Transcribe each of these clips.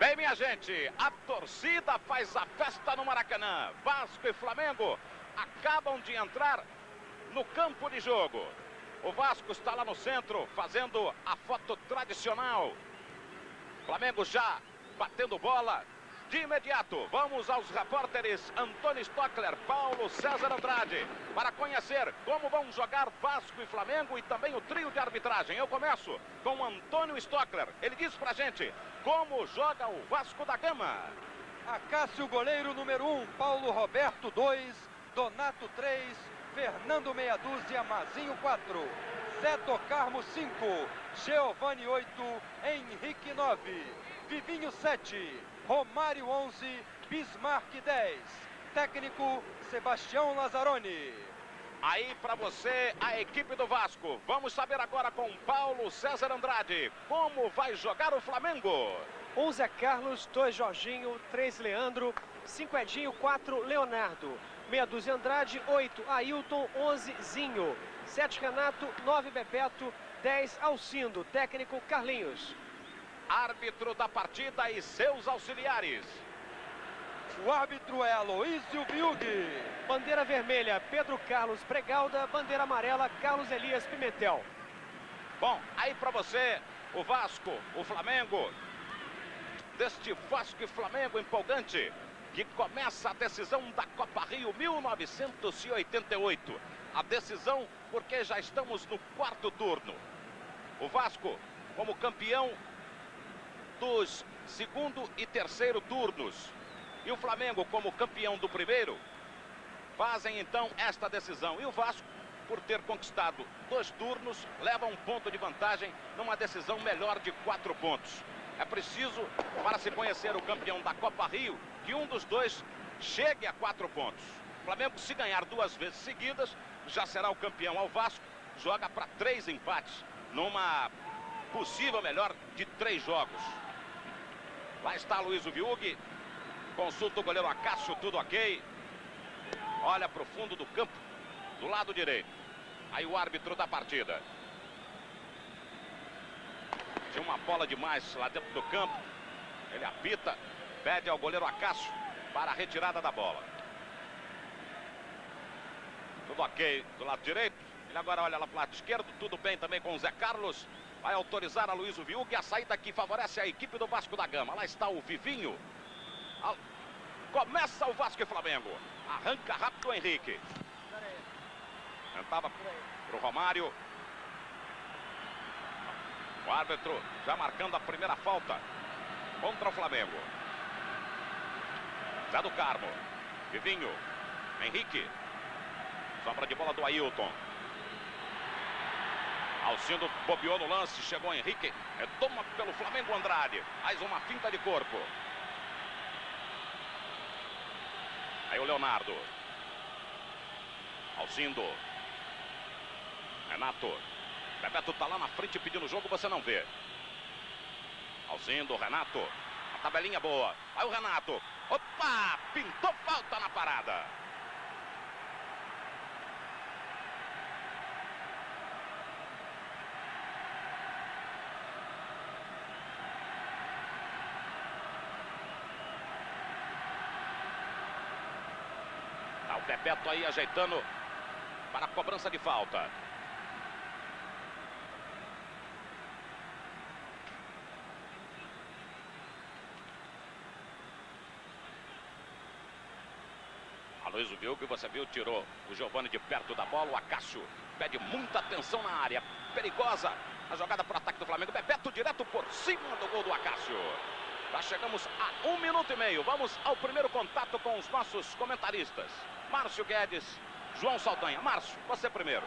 Bem, minha gente, a torcida faz a festa no Maracanã. Vasco e Flamengo acabam de entrar no campo de jogo. O Vasco está lá no centro, fazendo a foto tradicional. Flamengo já batendo bola. De imediato, vamos aos repórteres Antônio Stockler, Paulo César Andrade, para conhecer como vão jogar Vasco e Flamengo e também o trio de arbitragem. Eu começo com Antônio Stockler. Ele diz pra gente como joga o Vasco da Gama. Acácio, goleiro número 1, Paulo Roberto 2, Donato 3, Fernando meia dúzia, Mazinho 4, Zé Carmo 5, Giovani 8, Henrique 9, Vivinho 7, Romário 11, Bismarck 10, técnico Sebastião Lazzaroni. Aí para você a equipe do Vasco. Vamos saber agora com Paulo César Andrade como vai jogar o Flamengo. 1 Zé Carlos, 2 Jorginho, 3 Leandro, 5 Edinho, 4 Leonardo, meia dúzia Andrade, 8 Ailton, 11 Zinho, 7 Renato, 9 Bebeto, 10 Alcindo, técnico Carlinhos. Árbitro da partida e seus auxiliares. O árbitro é Aloísio Biughi. Bandeira vermelha, Pedro Carlos Pregalda. Bandeira amarela, Carlos Elias Pimentel. Bom, aí para você, o Vasco, o Flamengo. Deste Vasco e Flamengo empolgante, que começa a decisão da Copa Rio 1988. A decisão porque já estamos no 4º turno. O Vasco, como campeão dos 2º e 3º turnos, e o Flamengo como campeão do 1º, fazem então esta decisão. E o Vasco, por ter conquistado 2 turnos, leva 1 ponto de vantagem numa decisão melhor de 4 pontos. É preciso, para se conhecer o campeão da Copa Rio, que um dos dois chegue a 4 pontos. O Flamengo, se ganhar 2 vezes seguidas, já será o campeão. Ao Vasco, joga para 3 empates, numa possível melhor de 3 jogos. Lá está Luiz Biughi. Consulta o goleiro Acácio, tudo ok. Olha para o fundo do campo, do lado direito. Aí o árbitro da partida. Tinha uma bola demais lá dentro do campo. Ele apita, pede ao goleiro Acácio para a retirada da bola. Tudo ok do lado direito. Ele agora olha lá para o lado esquerdo. Tudo bem também com o Zé Carlos. Vai autorizar a Luiz Biughi. A saída que favorece a equipe do Vasco da Gama. Lá está o Vivinho. Começa o Vasco e Flamengo. Arranca rápido o Henrique. Tentava para o Romário. O árbitro já marcando a primeira falta contra o Flamengo. Zé Carmo. Vivinho. Henrique. Sobra de bola do Ailton. Alcindo bobeou no lance, chegou Henrique, retoma pelo Flamengo Andrade, faz uma finta de corpo. Aí o Leonardo. Alcindo. Renato. Bebeto tá lá na frente pedindo o jogo, você não vê. Alcindo, Renato. A tabelinha boa. Aí o Renato. Opa! Pintou falta na parada. O Bebeto aí ajeitando para a cobrança de falta. A Luiz Biughi, você viu, tirou o Giovani de perto da bola. O Acácio pede muita atenção na área. Perigosa a jogada para o ataque do Flamengo. Bebeto direto por cima do gol do Acácio. Já chegamos a 1 minuto e meio. Vamos ao primeiro contato com os nossos comentaristas. Márcio Guedes, João Saldanha. Márcio, você primeiro.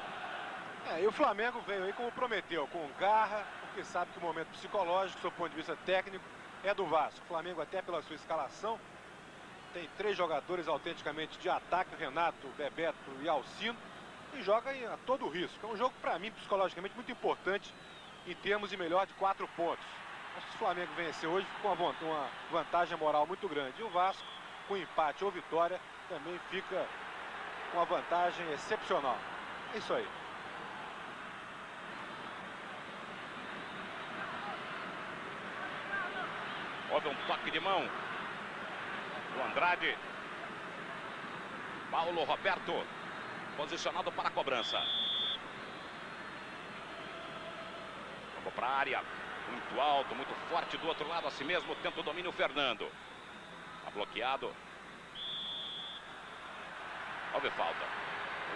E o Flamengo veio aí como prometeu, com garra, porque sabe que o momento psicológico, do seu ponto de vista técnico, é do Vasco. O Flamengo, até pela sua escalação, tem 3 jogadores autenticamente de ataque, Renato, Bebeto e Alcindo, e joga a todo risco. É um jogo, para mim, psicologicamente muito importante, em termos de melhor de 4 pontos. Acho que se o Flamengo vencer hoje, fica uma vantagem moral muito grande. E o Vasco, com empate ou vitória, também fica com uma vantagem excepcional. É isso aí. Houve um toque de mão do Andrade. Paulo Roberto posicionado para a cobrança. Vamos para a área. Muito alto, muito forte do outro lado. Assim mesmo tenta o domínio o Fernando. Está bloqueado. Houve falta.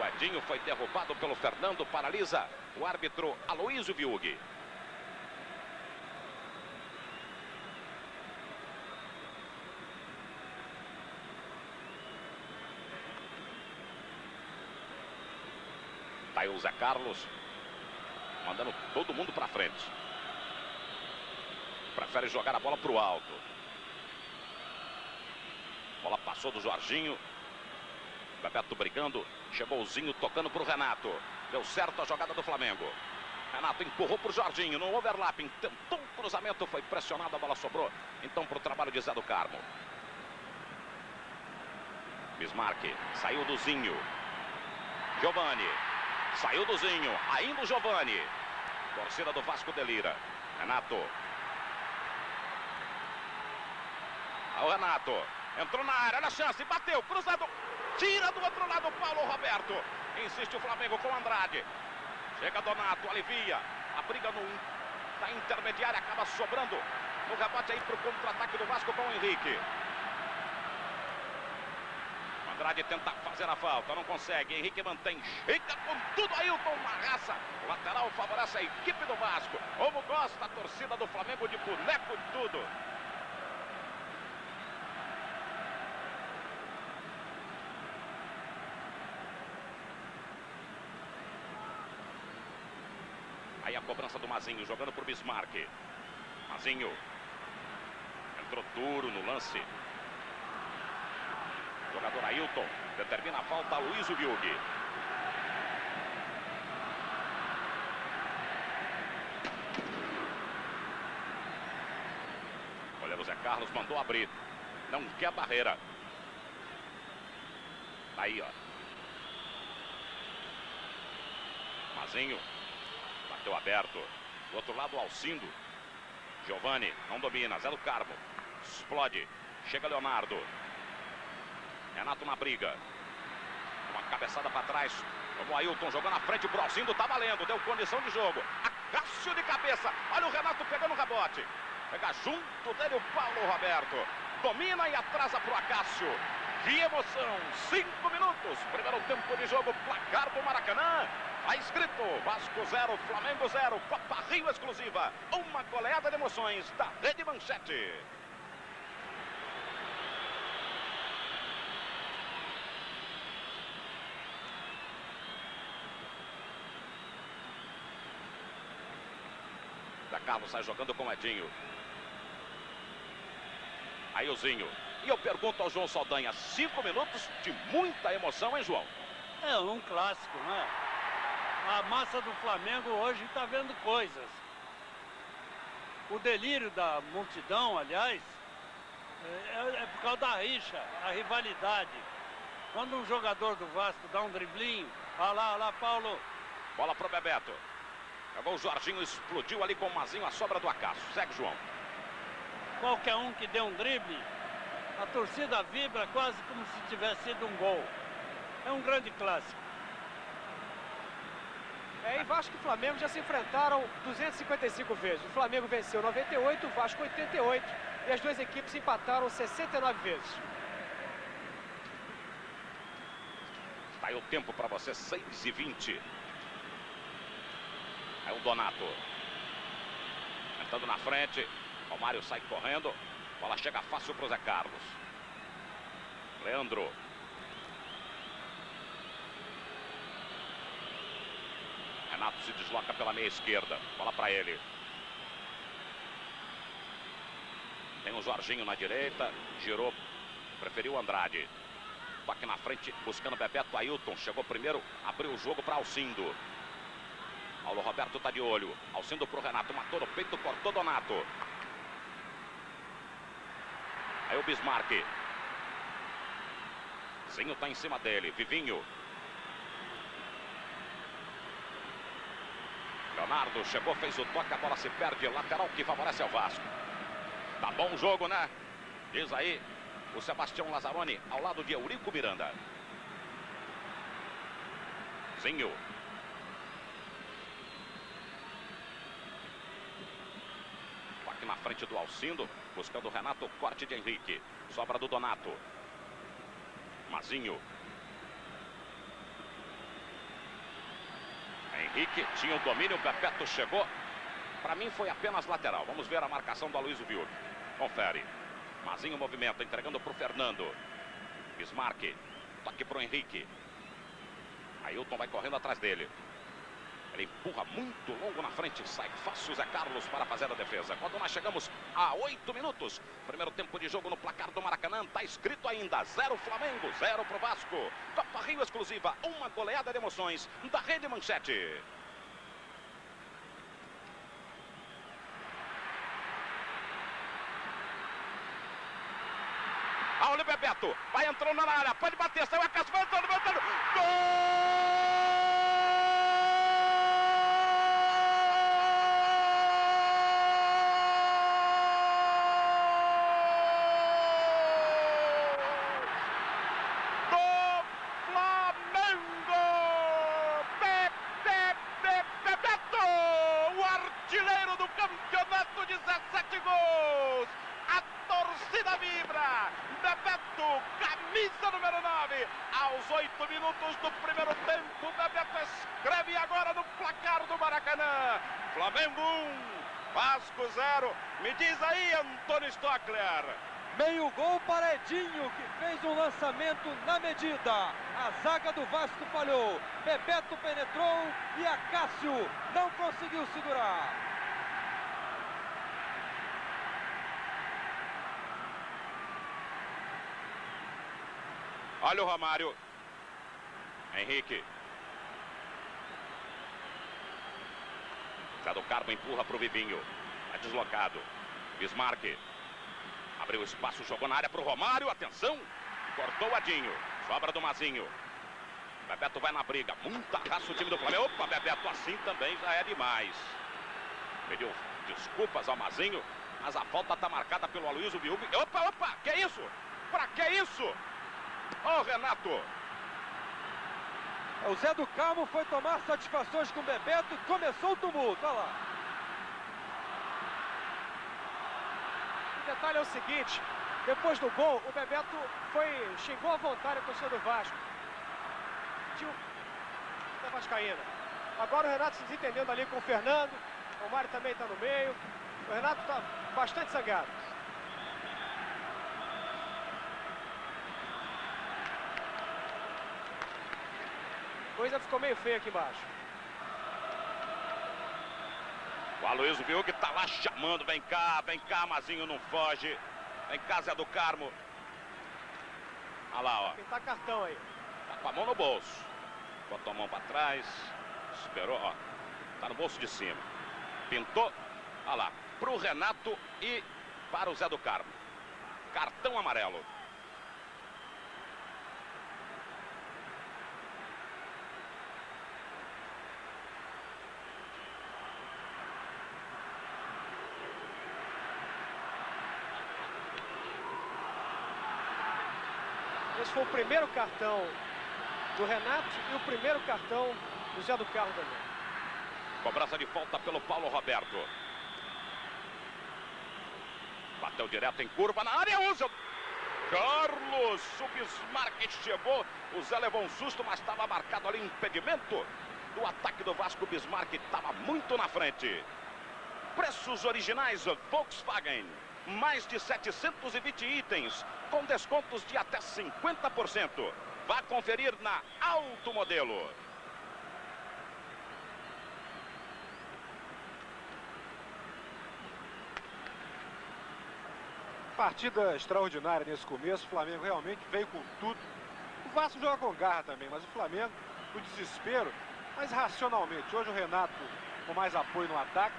O Edinho foi derrubado pelo Fernando. Paralisa o árbitro Aloísio Viug. Tá aí o Zé Carlos mandando todo mundo para frente. Prefere jogar a bola para o alto. Bola passou do Jorginho. Bebeto brigando. Chegou o Zinho tocando para o Renato. Deu certo a jogada do Flamengo. Renato empurrou para o Jorginho no overlapping. Tentou um cruzamento, foi pressionado, a bola sobrou. Então para o trabalho de Zé do Carmo. Bismarck saiu do Zinho. Giovani. Saiu do Zinho. Ainda o Giovani. Torcida do Vasco delira. Renato. O Renato entrou na área, olha a chance, bateu, cruzado, tira do outro lado Paulo Roberto. Insiste o Flamengo com Andrade. Chega Donato, alivia. A briga na intermediária acaba sobrando no rebote aí para o contra-ataque do Vasco com o Henrique. Andrade tenta fazer a falta, não consegue. Henrique mantém, chega com tudo. Ailton na raça. O lateral favorece a equipe do Vasco. Como gosta a torcida do Flamengo de boneco e tudo. Aí a cobrança do Mazinho, jogando para o Bismarck. Mazinho. Entrou duro no lance. Jogador Ailton. Determina a falta a Luiz Viug. Olha, o Zé Carlos mandou abrir. Não quer barreira. Aí, ó. Mazinho. Bateu aberto. Do outro lado, Alcindo. Giovani não domina. Zé do Carmo. Explode. Chega Leonardo. Renato na briga. Uma cabeçada para trás. Como o Ailton jogando na frente pro Alcindo. Tá valendo. Deu condição de jogo. Acácio de cabeça. Olha o Renato pegando o rebote. Pega junto dele o Paulo Roberto. Domina e atrasa pro Acácio. Que emoção. 5 minutos. Primeiro tempo de jogo. Placar do Maracanã. Está escrito, Vasco 0, Flamengo 0, Copa Rio exclusiva. Uma goleada de emoções da Rede Manchete. Da Carlos sai jogando com o Edinho. Aí o Zinho. E eu pergunto ao João Saldanha, 5 minutos de muita emoção, hein, João? É um clássico, né? A massa do Flamengo hoje está vendo coisas. O delírio da multidão, aliás, é por causa da rixa, a rivalidade. Quando um jogador do Vasco dá um driblinho, olha lá, Paulo. Bola pro Bebeto. Pegou o Jorginho, explodiu ali com o Mazinho, a sobra do Acácio. Segue, João. Qualquer um que dê um drible, a torcida vibra quase como se tivesse sido um gol. É um grande clássico. E Vasco e Flamengo já se enfrentaram 255 vezes. O Flamengo venceu 98, o Vasco 88. E as duas equipes empataram 69 vezes. Está aí o tempo para você, 6:20. Aí o Donato. Entrando na frente. O Mário sai correndo. Bola chega fácil para o Zé Carlos. Leandro. Renato se desloca pela meia esquerda. Bola para ele. Tem o Jorginho na direita. Girou. Preferiu o Andrade. Toque na frente. Buscando Bebeto. Ailton. Chegou primeiro. Abriu o jogo para Alcindo. Paulo Roberto está de olho. Alcindo para o Renato. Matou no peito. Cortou Donato. Aí o Bismarck. Zinho está em cima dele. Vivinho. Leonardo chegou, fez o toque, a bola se perde, lateral que favorece ao Vasco. Tá bom o jogo, né? Diz aí o Sebastião Lazzaroni ao lado de Eurico Miranda. Zinho. Aqui na frente do Alcindo, buscando o Renato, o corte de Henrique. Sobra do Donato. Mazinho. Henrique tinha o domínio, o Bebeto chegou. Para mim foi apenas lateral. Vamos ver a marcação do Aloysio Wilk. Confere. Mazinho movimenta, entregando para o Fernando. Bismarck. Toque para o Henrique. Ailton vai correndo atrás dele. Ele empurra muito longo na frente. Sai fácil Zé Carlos para fazer a defesa. Quando nós chegamos a 8 minutos. Primeiro tempo de jogo no placar do Maracanã. Está escrito ainda 0 Flamengo, 0 pro Vasco. Copa Rio exclusiva. Uma goleada de emoções da Rede Manchete. Olha o Bebeto. Vai entrando na área. Pode bater. Saiu a Cássio. Vai entrando. Gol! Camisa número 9, aos 8 minutos do primeiro tempo, Bebeto escreve agora no placar do Maracanã. Flamengo 1, Vasco 0. Me diz aí, Antônio Stockler. Meio gol para Edinho, que fez um lançamento na medida. A zaga do Vasco falhou. Bebeto penetrou e Acácio não conseguiu segurar. Olha o Romário. Henrique. Zé do Carmo empurra para o Vivinho. É deslocado. Bismarck. Abriu espaço, jogou na área para o Romário. Atenção. Cortou o Adinho. Sobra do Mazinho. Bebeto vai na briga. Muita raça o time do Flamengo. Opa, Bebeto assim também já é demais. Pediu desculpas ao Mazinho. Mas a falta está marcada pelo Aloysio Wilk. Opa, que é isso? Pra que isso? Ô, Renato. O Zé do Carmo foi tomar satisfações com o Bebeto e começou o tumulto. Olha lá. O detalhe é o seguinte: depois do gol, o Bebeto xingou à vontade a torcida do Vasco. Tio da Vascaína. Agora o Renato se desentendendo ali com o Fernando. O Mário também está no meio. O Renato está bastante zangado. Coisa ficou meio feia aqui embaixo. O Aloysio Wilk tá lá chamando. Vem cá, Mazinho, não foge. Vem cá, Zé do Carmo. Olha lá, ó. Pintar cartão aí. Tá com a mão no bolso. Botou a mão para trás. Esperou, ó. Tá no bolso de cima. Pintou. Olha lá. Pro Renato e para o Zé do Carmo. Cartão amarelo. Esse foi o primeiro cartão do Renato e o primeiro cartão do Zé do Carmo também. Cobrança de falta pelo Paulo Roberto. Bateu direto em curva na área. Usa. Carlos, o Bismarck chegou. O Zé levou um susto, mas estava marcado ali impedimento do ataque do Vasco. O Bismarck estava muito na frente. Preços originais Volkswagen. Mais de 720 itens, com descontos de até 50%. Vá conferir na Auto Modelo. Partida extraordinária nesse começo. O Flamengo realmente veio com tudo. O Vasco joga com garra também, mas o Flamengo, no desespero, mas racionalmente. Hoje o Renato com mais apoio no ataque.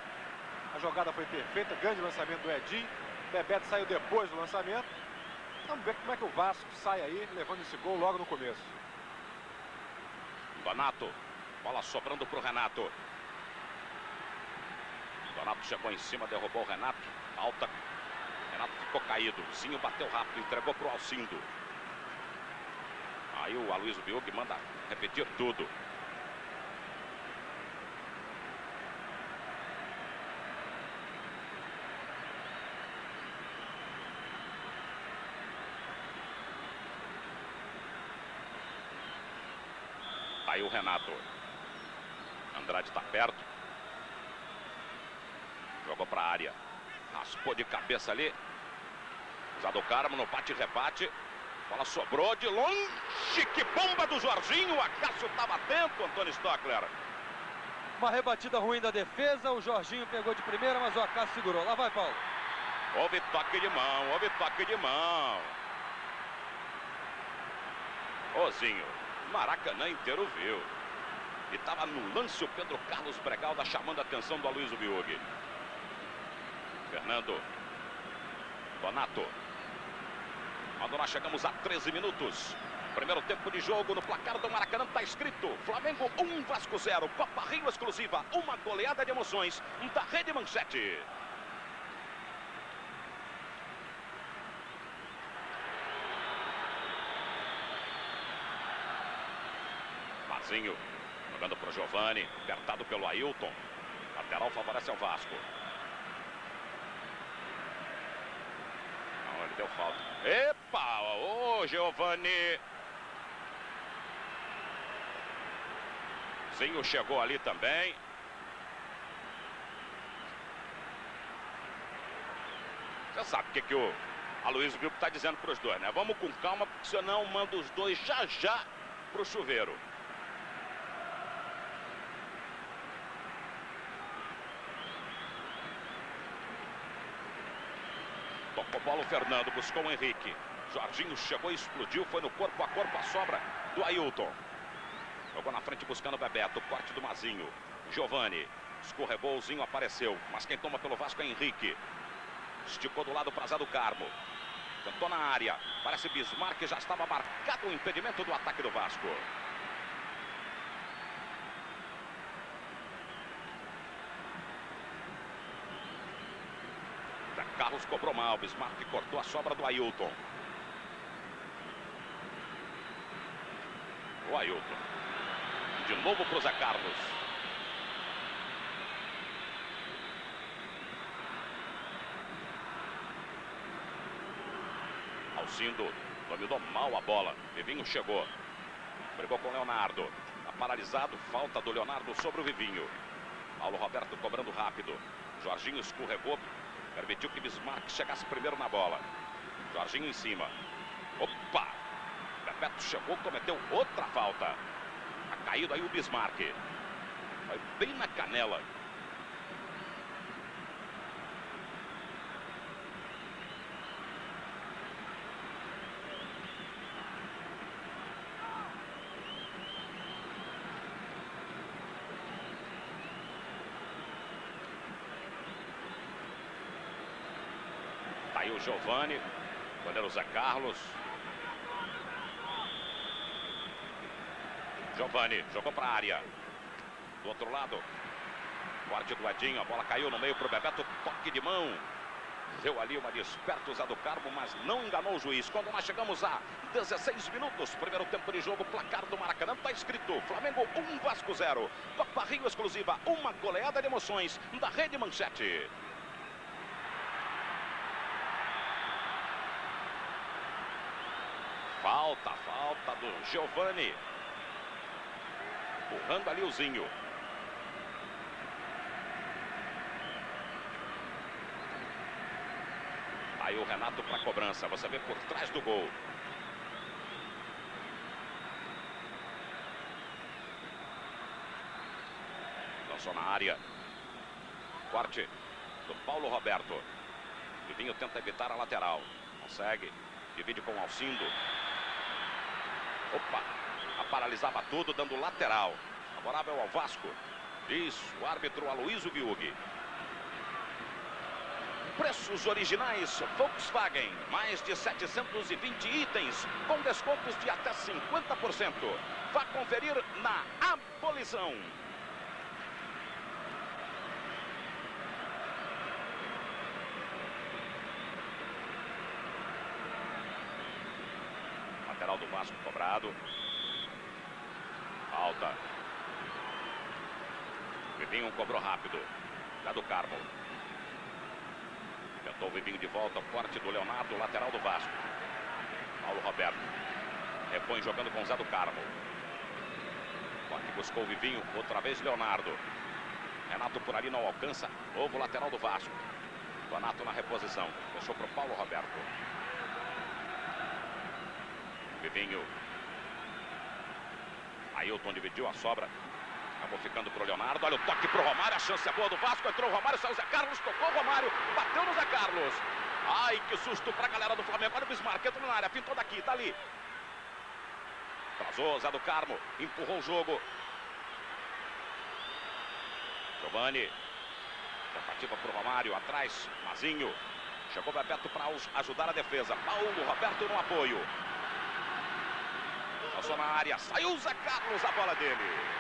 A jogada foi perfeita, grande lançamento do Edinho. Bebeto saiu depois do lançamento. Vamos ver como é que o Vasco sai aí, levando esse gol logo no começo. Donato, bola sobrando para o Renato. Donato chegou em cima, derrubou o Renato. Falta. Renato ficou caído. Zinho bateu rápido, entregou pro Alcindo. Aí o Aloysio Biug manda repetir tudo. Aí o Renato. Andrade tá perto. Jogou pra área. Raspou de cabeça ali. Zé do Carmo no bate-rebate. Bola sobrou de longe. Que bomba do Jorginho. O Acácio estava atento, Antônio Stockler. Uma rebatida ruim da defesa. O Jorginho pegou de primeira, mas o Acácio segurou. Lá vai, Paulo. Houve toque de mão, houve toque de mão. Ozinho, Maracanã inteiro viu. E estava no lance o Pedro Carlos Bregalda chamando a atenção do Aloysio Biug. Fernando. Donato. Quando nós chegamos a 13 minutos. Primeiro tempo de jogo no placar do Maracanã está escrito: Flamengo 1, Vasco 0. Copa Rio exclusiva. Uma goleada de emoções da Rede Manchete. Mazinho jogando para o Giovani, apertado pelo Ailton. Lateral favorece ao Vasco. Não, ele deu falta. Epa! Ô, Giovani! Zinho chegou ali também. Você sabe o que o Aloysio Biug está dizendo para os dois, né? Vamos com calma, porque senão manda os dois já para o chuveiro. Tocou bola o Fernando, buscou o Henrique. Jorginho chegou e explodiu, foi no corpo a corpo a sobra do Ailton. Jogou na frente buscando o Bebeto, corte do Mazinho. Giovani, escorregou, o Zinho apareceu, mas quem toma pelo Vasco é Henrique. Esticou do lado para Zé do Carmo. Tentou na área, parece Bismarck, já estava marcado o impedimento do ataque do Vasco. Carlos cobrou mal, Bismarck cortou a sobra do Ailton. O Ailton. De novo para o Zé Carlos. Alcindo dominou mal a bola. Vivinho chegou. Brigou com o Leonardo. Está paralisado, falta do Leonardo sobre o Vivinho. Paulo Roberto cobrando rápido. Jorginho escorregou. Permitiu que Bismarck chegasse primeiro na bola. Jorginho em cima. Opa! Bebeto chegou, cometeu outra falta. Tá caído aí o Bismarck. Foi bem na canela. Aí o Giovani, goleiro Zé Carlos. Giovani jogou para a área. Do outro lado, corte do Edinho, a bola caiu no meio para o Bebeto, toque de mão. Deu ali uma desperta Zé do Carmo, mas não enganou o juiz. Quando nós chegamos a 16 minutos, primeiro tempo de jogo, placar do Maracanã está escrito: Flamengo 1, Vasco 0. Copa Rio exclusiva, uma goleada de emoções da Rede Manchete. Falta do Giovani. Empurrando ali o Zinho. Aí o Renato para a cobrança. Você vê por trás do gol. Lançou na área. Corte do Paulo Roberto. Vivinho tenta evitar a lateral. Consegue. Divide com o Alcindo. Opa! Paralisava tudo, dando lateral. Favorável ao Vasco. Isso, o árbitro Aloysio Biug. Preços originais Volkswagen. Mais de 720 itens com descontos de até 50%. Vá conferir na Abolição. do Vasco cobrado. Falta. Vivinho cobrou rápido. Lá do Carmo. Tentou o Vivinho de volta. Corte do Leonardo, lateral do Vasco. Paulo Roberto. Repõe jogando com o Zé do Carmo. Corte buscou o Vivinho. Outra vez Leonardo. Renato por ali não alcança. Novo lateral do Vasco. Donato na reposição. Deixou para o Paulo Roberto. Vivinho. Ailton dividiu a sobra. Acabou ficando pro Leonardo. Olha o toque pro Romário. A chance é boa do Vasco. Entrou o Romário. Saiu o Zé Carlos. Tocou o Romário. Bateu no Zé Carlos. Ai, que susto pra galera do Flamengo. Olha o Bismarck. Entrou na área. Pintou daqui. Tá ali. Trazou Zé do Carmo. Empurrou o jogo. Giovani. Tentativa pro Romário. Atrás. Mazinho. Chegou o Bebeto para ajudar a defesa. Paulo Roberto no apoio. Passou na área. Saiu o Zé Carlos. A bola dele.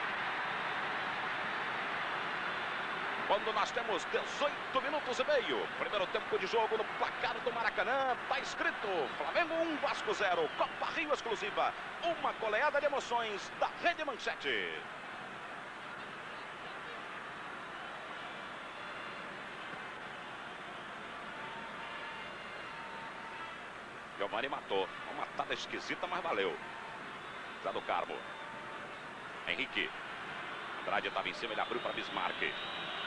Quando nós temos 18 minutos e meio. Primeiro tempo de jogo no placar do Maracanã. Está escrito Flamengo 1, Vasco 0. Copa Rio exclusiva. Uma goleada de emoções da Rede Manchete. Giovani matou. Uma matada esquisita, mas valeu. Zé do Carmo. Henrique. Andrade estava em cima, ele abriu para Bismarck.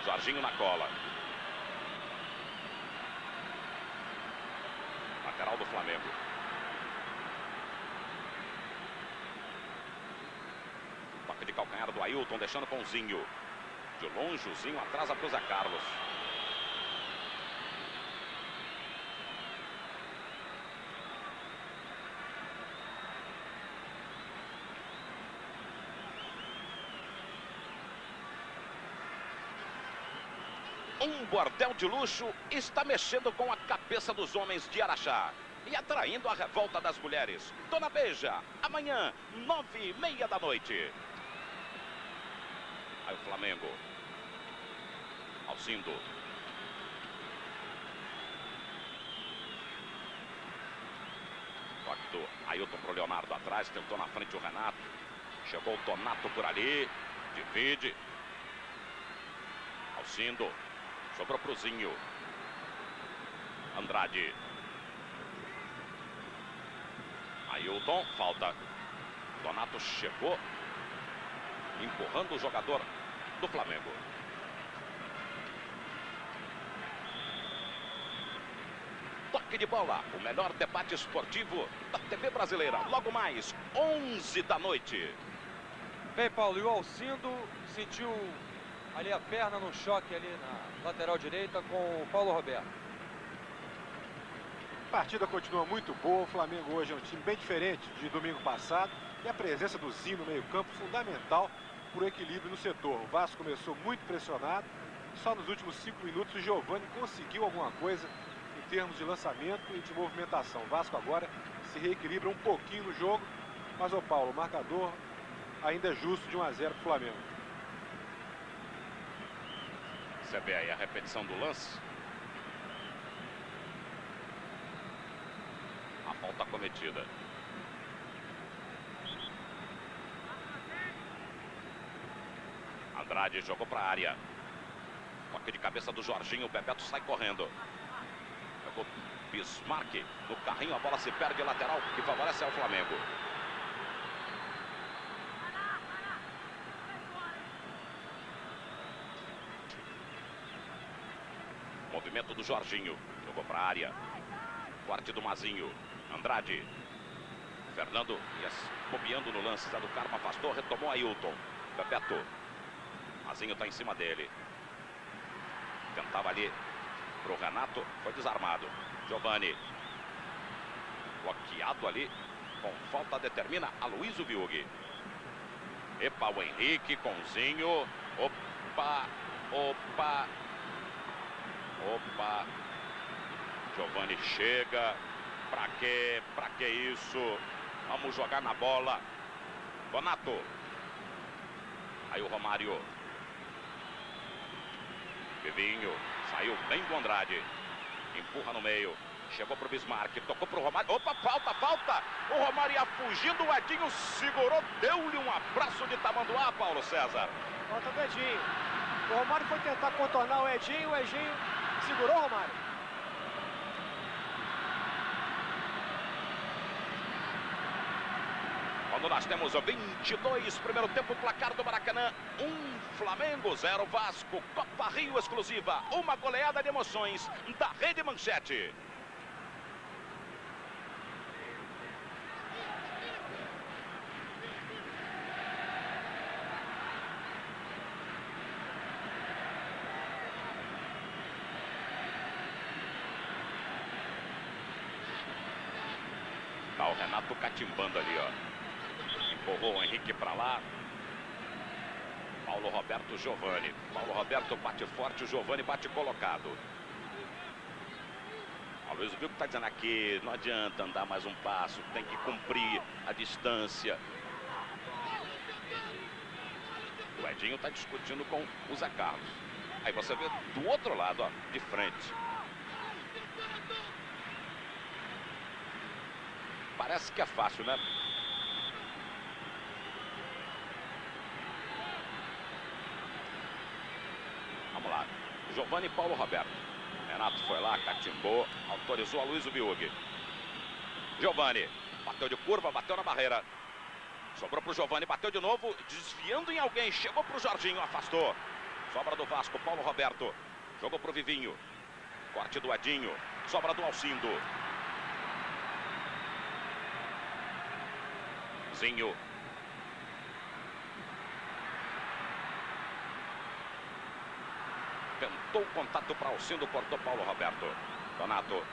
Jorginho na cola. Lateral do Flamengo. Toque de calcanhar do Ailton, deixando com o Zinho. De longe o Zinho atrasa para o Zé Carlos. Um bordel de luxo está mexendo com a cabeça dos homens de Araxá e atraindo a revolta das mulheres. Dona Beija, amanhã, 9h30 da noite. Aí o Flamengo. Alcindo. Toque do Ailton pro Leonardo atrás, tentou na frente o Renato. Chegou o Donato por ali. Divide. Alcindo. Sobrou pro Zinho. Andrade. Ailton, falta. Donato chegou. Empurrando o jogador do Flamengo. Toque de bola. O melhor debate esportivo da TV brasileira. Logo mais, 11 da noite. Bem, Paulo, e o Alcindo sentiu ali a perna no choque ali na lateral direita com o Paulo Roberto. A partida continua muito boa. O Flamengo hoje é um time bem diferente de domingo passado. E a presença do Zinho no meio-campo fundamental para o equilíbrio no setor. O Vasco começou muito pressionado. Só nos últimos 5 minutos o Giovani conseguiu alguma coisa em termos de lançamento e de movimentação. O Vasco agora se reequilibra um pouquinho no jogo. Mas, ô Paulo, o marcador ainda é justo de 1-0 para o Flamengo. Você vê aí a repetição do lance. A falta cometida. Andrade jogou para a área. Toque de cabeça do Jorginho. O Bebeto sai correndo. Jogou Bismarck no carrinho. A bola se perde lateral, que favorece ao Flamengo. Movimento do Jorginho. Jogou para a área. Corte do Mazinho. Andrade. Fernando bobeando no lance. Zé do Carmo afastou. Retomou Ailton. Bebeto. Mazinho está em cima dele. Tentava ali pro Renato. Foi desarmado. Giovani. Bloqueado ali. Com falta determina Aloysio Viug. Epa, o Henrique com o Zinho. Opa. Opa. Opa. Giovani chega. Pra quê? Pra que isso? Vamos jogar na bola. Donato. Aí o Romário. Vivinho. Saiu bem do Andrade. Empurra no meio. Chegou pro Bismarck, tocou pro Romário. Opa, falta! O Romário ia fugindo, o Edinho segurou, deu-lhe um abraço de tamanduá, Paulo César. Falta do Edinho. O Romário foi tentar contornar o Edinho segurou o Romário. Quando nós temos o 22, primeiro tempo, placar do Maracanã, 1 Flamengo, 0 Vasco, Copa Rio exclusiva, uma goleada de emoções da Rede Manchete. Tá o Renato catimbando ali, ó. Empurrou o Henrique para lá. Paulo Roberto, Giovani. Paulo Roberto bate forte, o Giovani bate colocado. O Luiz Bico está dizendo aqui, não adianta andar mais um passo, tem que cumprir a distância. O Edinho está discutindo com o Zé Carlos. Aí você vê do outro lado, ó, de frente. Parece que é fácil, né? Vamos lá. Giovani e Paulo Roberto. Renato foi lá, catimbou, autorizou a Luiz Biug. Giovani bateu de curva, bateu na barreira. Sobrou pro Giovani, bateu de novo, desviando em alguém. Chegou pro Jorginho, afastou. Sobra do Vasco, Paulo Roberto. Jogou pro Vivinho. Corte do Edinho. Sobra do Alcindo. Zinho. Tentou o contato para Alcindo, cortou Paulo Roberto. Donato.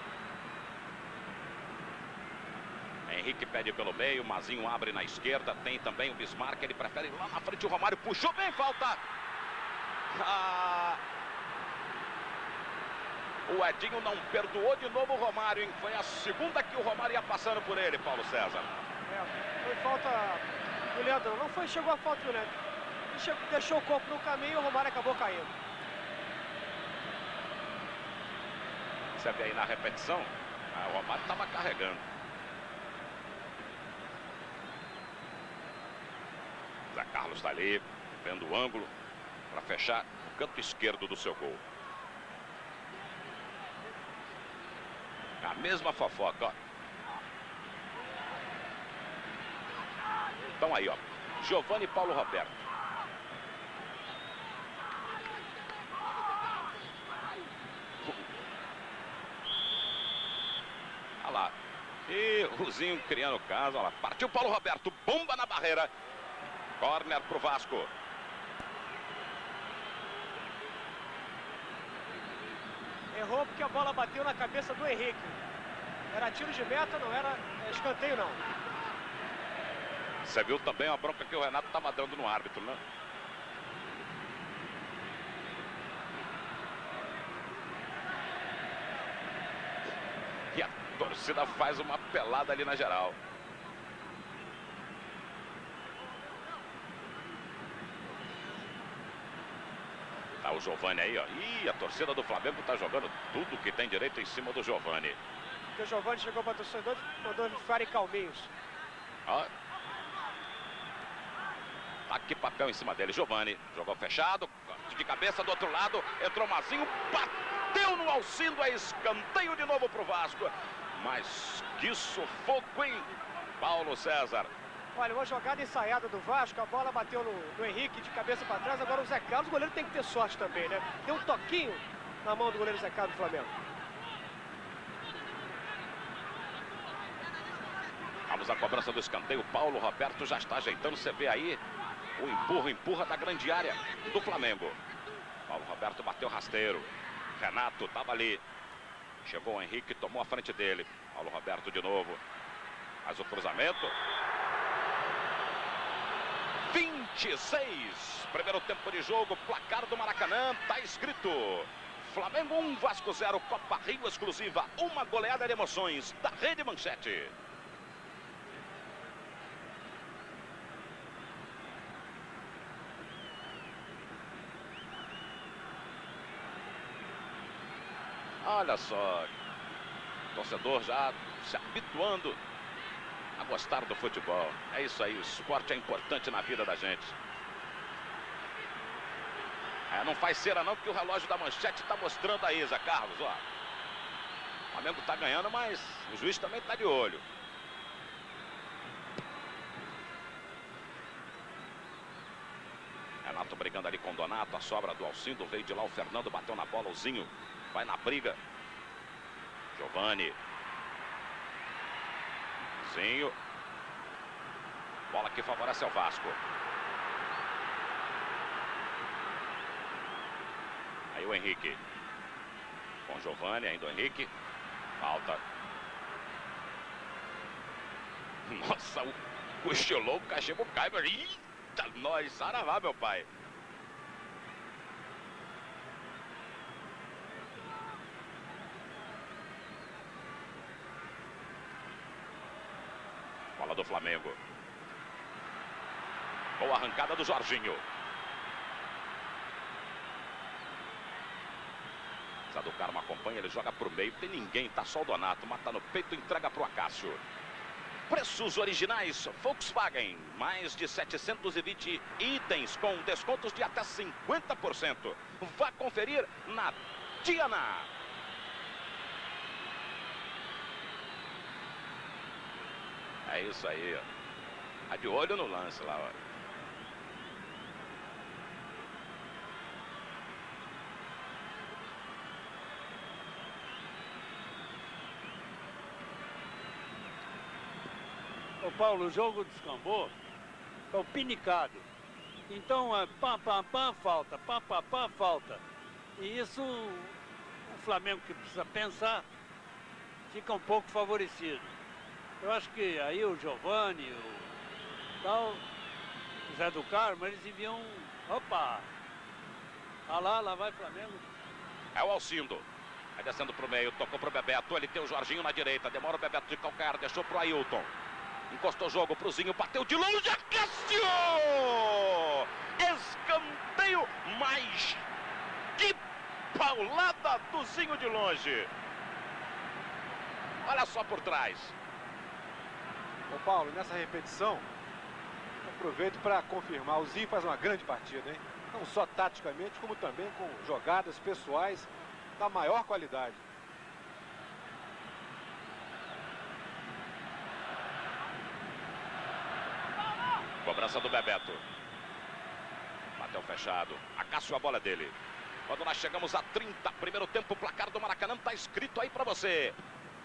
Henrique pede pelo meio, Mazinho abre na esquerda, tem também o Bismarck, ele prefere ir lá na frente, o Romário puxou bem, falta. O Edinho não perdoou de novo o Romário, hein? Foi a segunda que o Romário ia passando por ele, Paulo César. Foi falta do Leandro, não foi, chegou a falta do Leandro. Ele deixou o corpo no caminho e o Romário acabou caindo. Você vê aí na repetição, o Romário estava carregando. Zé Carlos está ali, vendo o ângulo para fechar o canto esquerdo do seu gol. A mesma fofoca, ó. Então aí, ó, Giovani e Paulo Roberto. Olha lá. E o Zinho criando casa, olha lá. Partiu Paulo Roberto, bomba na barreira. Corner pro Vasco. Errou porque a bola bateu na cabeça do Henrique. Era tiro de meta, não era escanteio, não. Você viu também a bronca que o Renato estava dando no árbitro, né? E a torcida faz uma pelada ali na geral. Tá o Giovani aí, ó. Ih, a torcida do Flamengo tá jogando tudo que tem direito em cima do Giovani. Porque o Giovani chegou para o torcedor e mandou eles ficarem calminhos. Ó. Tá que papel em cima dele. Giovani jogou fechado, de cabeça do outro lado, entrou Mazinho, bateu no Alcindo, é escanteio de novo pro Vasco. Mas que sufoco, hein, Paulo César? Olha, uma jogada ensaiada do Vasco, a bola bateu no Henrique de cabeça para trás, agora o Zé Carlos, o goleiro tem que ter sorte também, né? Deu um toquinho na mão do goleiro Zé Carlos do Flamengo. Vamos à cobrança do escanteio, Paulo Roberto já está ajeitando, você vê aí o empurra da grande área do Flamengo. Paulo Roberto bateu rasteiro, Renato estava ali, chegou o Henrique, tomou a frente dele, Paulo Roberto de novo, faz o cruzamento. 26, primeiro tempo de jogo, placar do Maracanã, tá escrito Flamengo 1, Vasco 0, Copa Rio exclusiva, uma goleada de emoções da Rede Manchete. Olha só, Torcedor já se habituando a gostar do futebol. É isso aí, o esporte é importante na vida da gente. Não faz cera não, porque o relógio da manchete está mostrando aí, Zé Carlos, ó. O Flamengo está ganhando, mas o juiz também está de olho. Renato brigando ali com o Donato, a sobra do Alcindo, veio de lá o Fernando, bateu na bola, o Zinho vai na briga. Giovani. Zinho. Bola que favorece o Vasco. Aí o Henrique. Com o Giovani, ainda o Henrique. Falta. Nossa, cochilou o cachimbo Kaiber. Eita, nós, saravá, meu pai. Bola do Flamengo. Boa arrancada do Jorginho. Zé do Carmo acompanha, ele joga pro meio. Tem ninguém, tá só o Donato. Mata no peito, entrega pro Acácio. Preços originais Volkswagen. Mais de 720 itens com descontos de até 50%. Vá conferir na Diana. É isso aí, ó. Tá de olho no lance lá, ó. Ô Paulo, o jogo descambou, é o pinicado. Então é pá, falta, pá, falta. E isso, o Flamengo que precisa pensar, fica um pouco favorecido. Eu acho que aí o Giovani, o Zé do Carmo, eles deviam... Opa! Lá vai Flamengo. É o Alcindo. Vai descendo pro meio, tocou pro Bebeto. Ele tem o Jorginho na direita. Demora o Bebeto de calcanhar, deixou pro Ailton. Encostou o jogo pro Zinho, bateu de longe. Acácio! Escanteio, mas que paulada do Zinho de longe. Olha só por trás. Ô Paulo, nessa repetição, aproveito para confirmar, o Zinho faz uma grande partida, hein? Não só taticamente, como também com jogadas pessoais da maior qualidade. Cobrança do Bebeto. Bateu fechado. Acácio, a bola dele. Quando nós chegamos a 30, primeiro tempo, o placar do Maracanã tá escrito aí para você.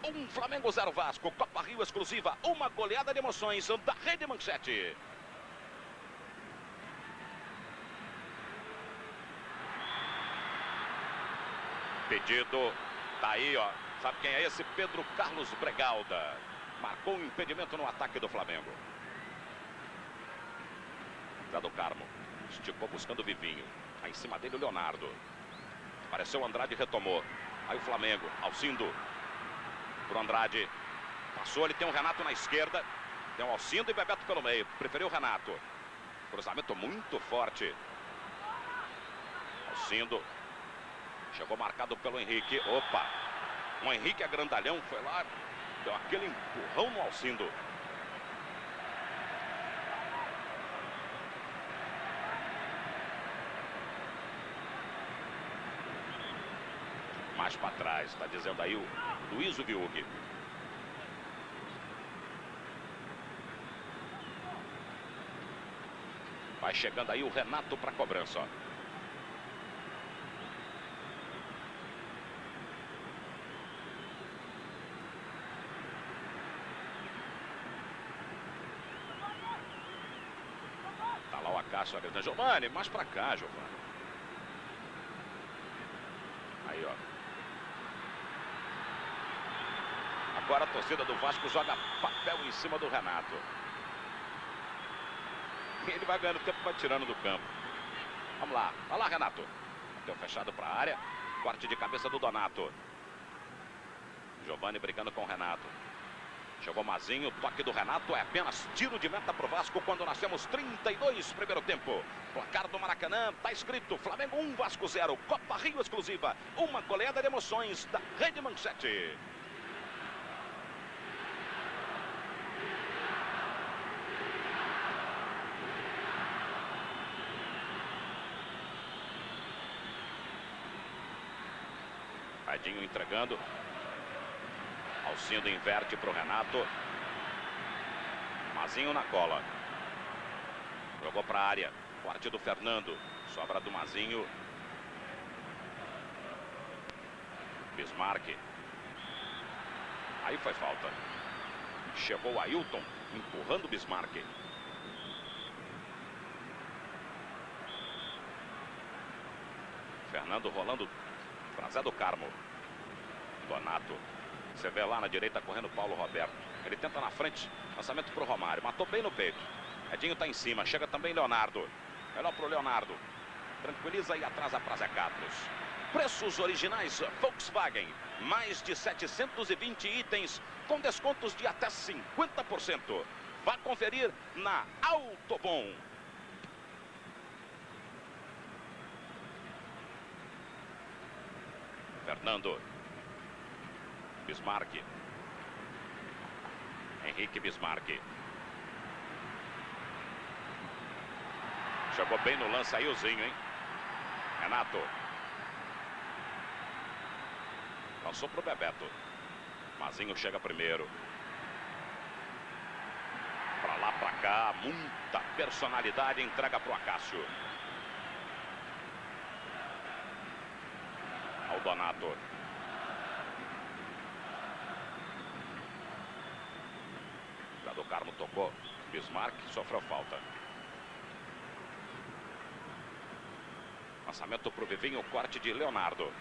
1 Flamengo 0 Vasco, Copa Rio exclusiva, uma goleada de emoções da Rede Manchete. Pedido, tá aí, ó. Sabe quem é esse? Pedro Carlos Bregalda. Marcou um impedimento no ataque do Flamengo. Zé do Carmo. Esticou buscando o Vivinho. Aí em cima dele o Leonardo. Apareceu o Andrade e retomou. Aí o Flamengo, Alcindo. Pro Andrade. Passou, ele tem o Renato na esquerda. Tem o Alcindo e Bebeto pelo meio. Preferiu o Renato. Cruzamento muito forte. Alcindo. Chegou marcado pelo Henrique. Opa! O Henrique é grandalhão. Foi lá. Deu aquele empurrão no Alcindo. Mais para trás. Está dizendo aí o Luiz Viug. Vai chegando aí o Renato para cobrança. Tá lá o Acácio, Giovani, mais para cá, Giovani. Aí, ó. Agora a torcida do Vasco joga papel em cima do Renato. Ele vai ganhando tempo, vai tirando do campo. Vamos lá. Vai lá, Renato. Bateu fechado para a área. Corte de cabeça do Donato. Giovani brigando com o Renato. Chegou Mazinho. Toque do Renato. É apenas tiro de meta para o Vasco quando nós temos 32 primeiro tempo. Placar do Maracanã. Tá escrito Flamengo 1, Vasco 0. Copa Rio exclusiva. Uma goleada de emoções da Rede Manchete. Edinho entregando. Alcindo inverte para o Renato. Mazinho na cola. Jogou para a área. Corte do Fernando. Sobra do Mazinho. Bismarck. Aí foi falta. Chegou Ailton empurrando o Bismarck. Fernando rolando para Zé do Carmo. Donato. Você vê lá na direita correndo Paulo Roberto. Ele tenta na frente. Lançamento para o Romário. Matou bem no peito. Edinho está em cima. Chega também Leonardo. Melhor para o Leonardo. Tranquiliza e atrasa para Zé Carlos. Preços originais Volkswagen. Mais de 720 itens com descontos de até 50%. Vá conferir na Autobom. Fernando. Bismarck. Henrique Bismarck. Chegou bem no lance aí o Zinho, hein? Renato. Lançou pro Bebeto. Mazinho chega primeiro. Pra lá, pra cá. Muita personalidade. Entrega pro Acácio. Ao Donato. Zé do Carmo tocou. Bismarck sofreu falta. Lançamento pro Vivinho. Corte de Leonardo.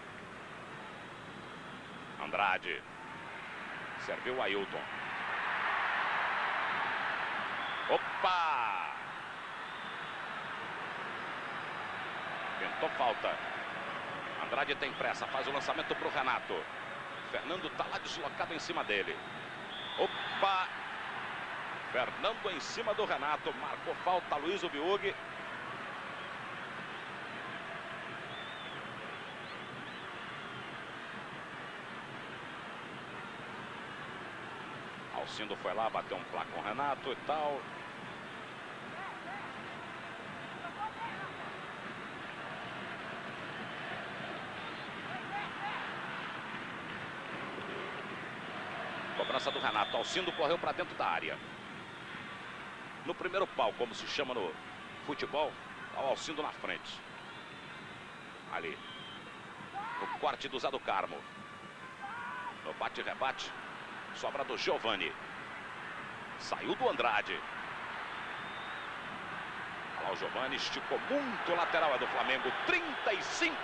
Andrade. Serviu Ailton. Opa! Tentou falta. Andrade tem pressa. Faz o lançamento para o Renato. Fernando está lá deslocado em cima dele. Opa! Fernando em cima do Renato. Marcou falta Luiz Ubiug. Alcindo foi lá, bateu um placo com o Renato e tal. Cobrança do Renato. Alcindo correu para dentro da área. No primeiro pau, como se chama no futebol, tá o Alcindo na frente. Ali. O corte do Zé do Carmo. No bate-rebate. Sobra do Giovani. Saiu do Andrade. Olha lá o Giovani. Esticou muito. Lateral é do Flamengo. 35.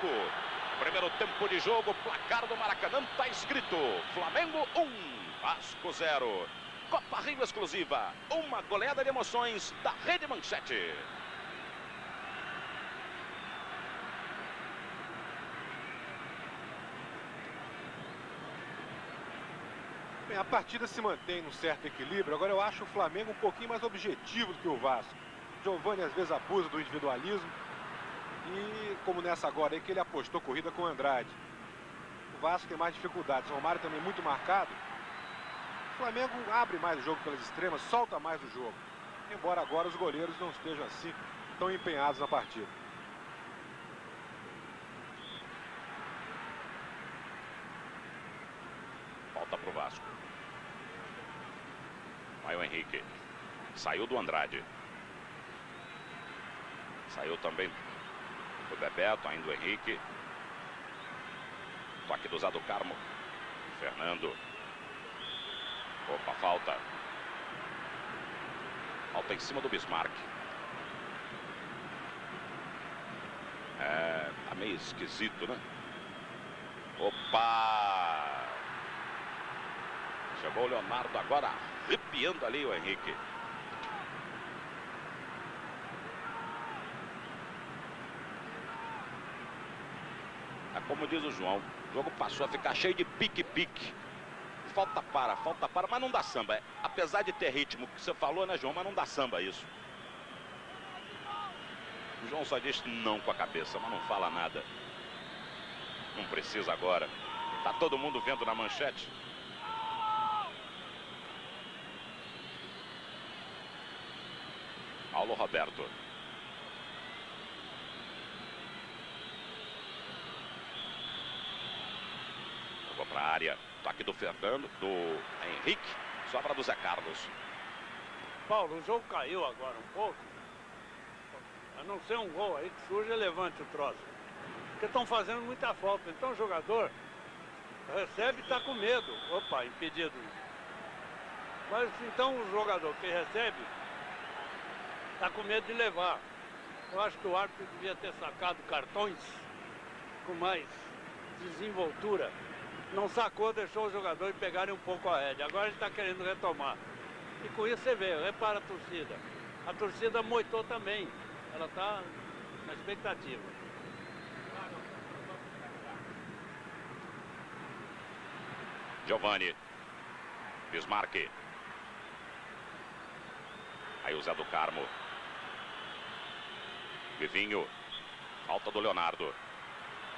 Primeiro tempo de jogo. Placar do Maracanã está escrito. Flamengo 1. Vasco 0. Copa Rio exclusiva. Uma goleada de emoções da Rede Manchete. Bem, a partida se mantém num certo equilíbrio. Agora eu acho o Flamengo um pouquinho mais objetivo do que o Vasco. Giovani às vezes abusa do individualismo. E como nessa agora aí que ele apostou corrida com o Andrade. O Vasco tem mais dificuldades. O Romário também muito marcado. O Flamengo abre mais o jogo pelas extremas, solta mais o jogo. Embora agora os goleiros não estejam assim tão empenhados na partida. Volta pro Vasco. Vai o Henrique. Saiu do Andrade. Saiu também o Bebeto, ainda o Henrique. Toque do Zé do Carmo. Fernando. Opa, falta. Falta em cima do Bismarck. Tá meio esquisito, né? Opa! Chegou o Leonardo agora, arrepiando ali o Henrique. É como diz o João, o jogo passou a ficar cheio de pique-pique. Falta para, mas não dá samba. Apesar de ter ritmo, que você falou, né, João? Mas não dá samba isso. O João só diz não com a cabeça, mas não fala nada. Não precisa agora. Tá todo mundo vendo na manchete. Paulo Roberto. área. Toque do Fernando, do Henrique. Sobra do Zé Carlos. Paulo, o jogo caiu agora um pouco. A não ser um gol aí que surge, levante o troço. Porque estão fazendo muita falta. Então o jogador recebe e está com medo. Opa, impedido. Mas então o jogador que recebe está com medo de levar. Eu acho que o árbitro devia ter sacado cartões com mais desenvoltura. Não sacou, deixou os jogadores pegarem um pouco a rédea. Agora ele está querendo retomar. E com isso você vê, repara a torcida. A torcida moitou também. Ela está na expectativa. Giovani. Bismarck. Aí o Zé do Carmo. Vivinho. Falta do Leonardo.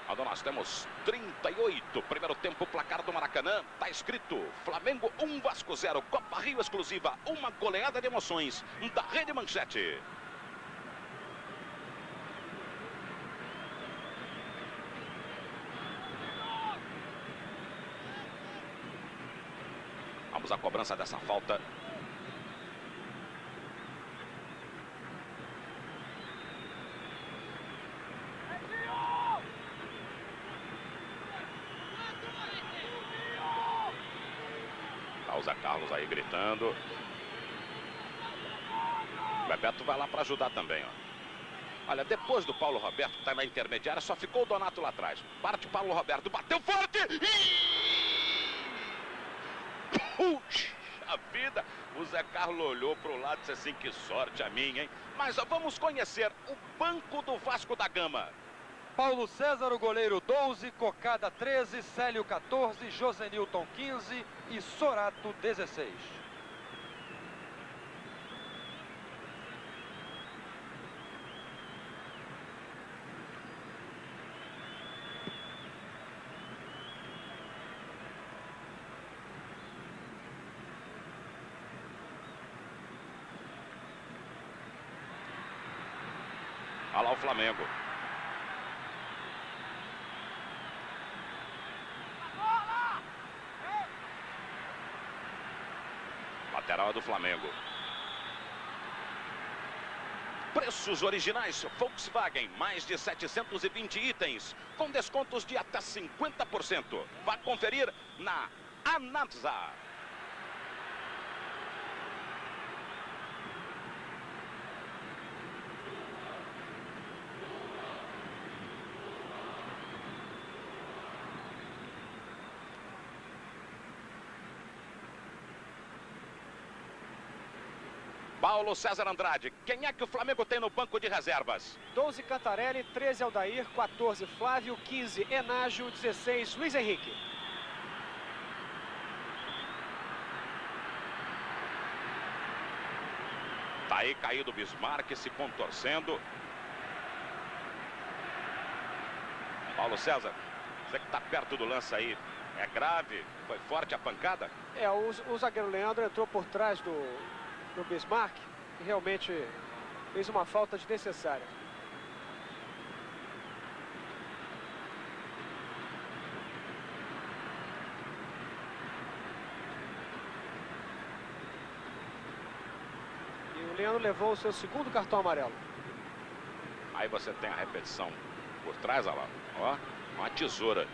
Quando nós temos 38, primeiro tempo, placar do Maracanã, tá escrito Flamengo 1, Vasco 0, Copa Rio exclusiva, uma goleada de emoções da Rede Manchete. Vamos à cobrança dessa falta. O Zé Carlos aí gritando. O Bebeto vai lá para ajudar também, ó. Olha, depois do Paulo Roberto, que tá na intermediária, só ficou o Donato lá atrás. Parte Paulo Roberto, bateu forte! Puxa vida! O Zé Carlos olhou pro lado e disse assim, que sorte a minha, hein? Mas ó, vamos conhecer o banco do Vasco da Gama. Paulo César, o goleiro 12, Cocada 13, Célio 14, Josenilton 15 e Sorato 16. Olha lá o Flamengo. Lateral é do Flamengo. Preços originais Volkswagen, mais de 720 itens, com descontos de até 50%. Vá conferir na Anasa. Paulo César Andrade, quem é que o Flamengo tem no banco de reservas? 12 Cantarelli, 13 Aldair, 14 Flávio, 15 Enágio, 16 Luiz Henrique. Tá aí caído o Bismarck, se contorcendo. Paulo César, você que tá perto do lance aí, é grave? Foi forte a pancada? É, o zagueiro Leandro entrou por trás do Bismarck e realmente fez uma falta desnecessária. E o Leandro levou o seu segundo cartão amarelo. Aí você tem a repetição por trás, olha lá, ó, uma tesoura.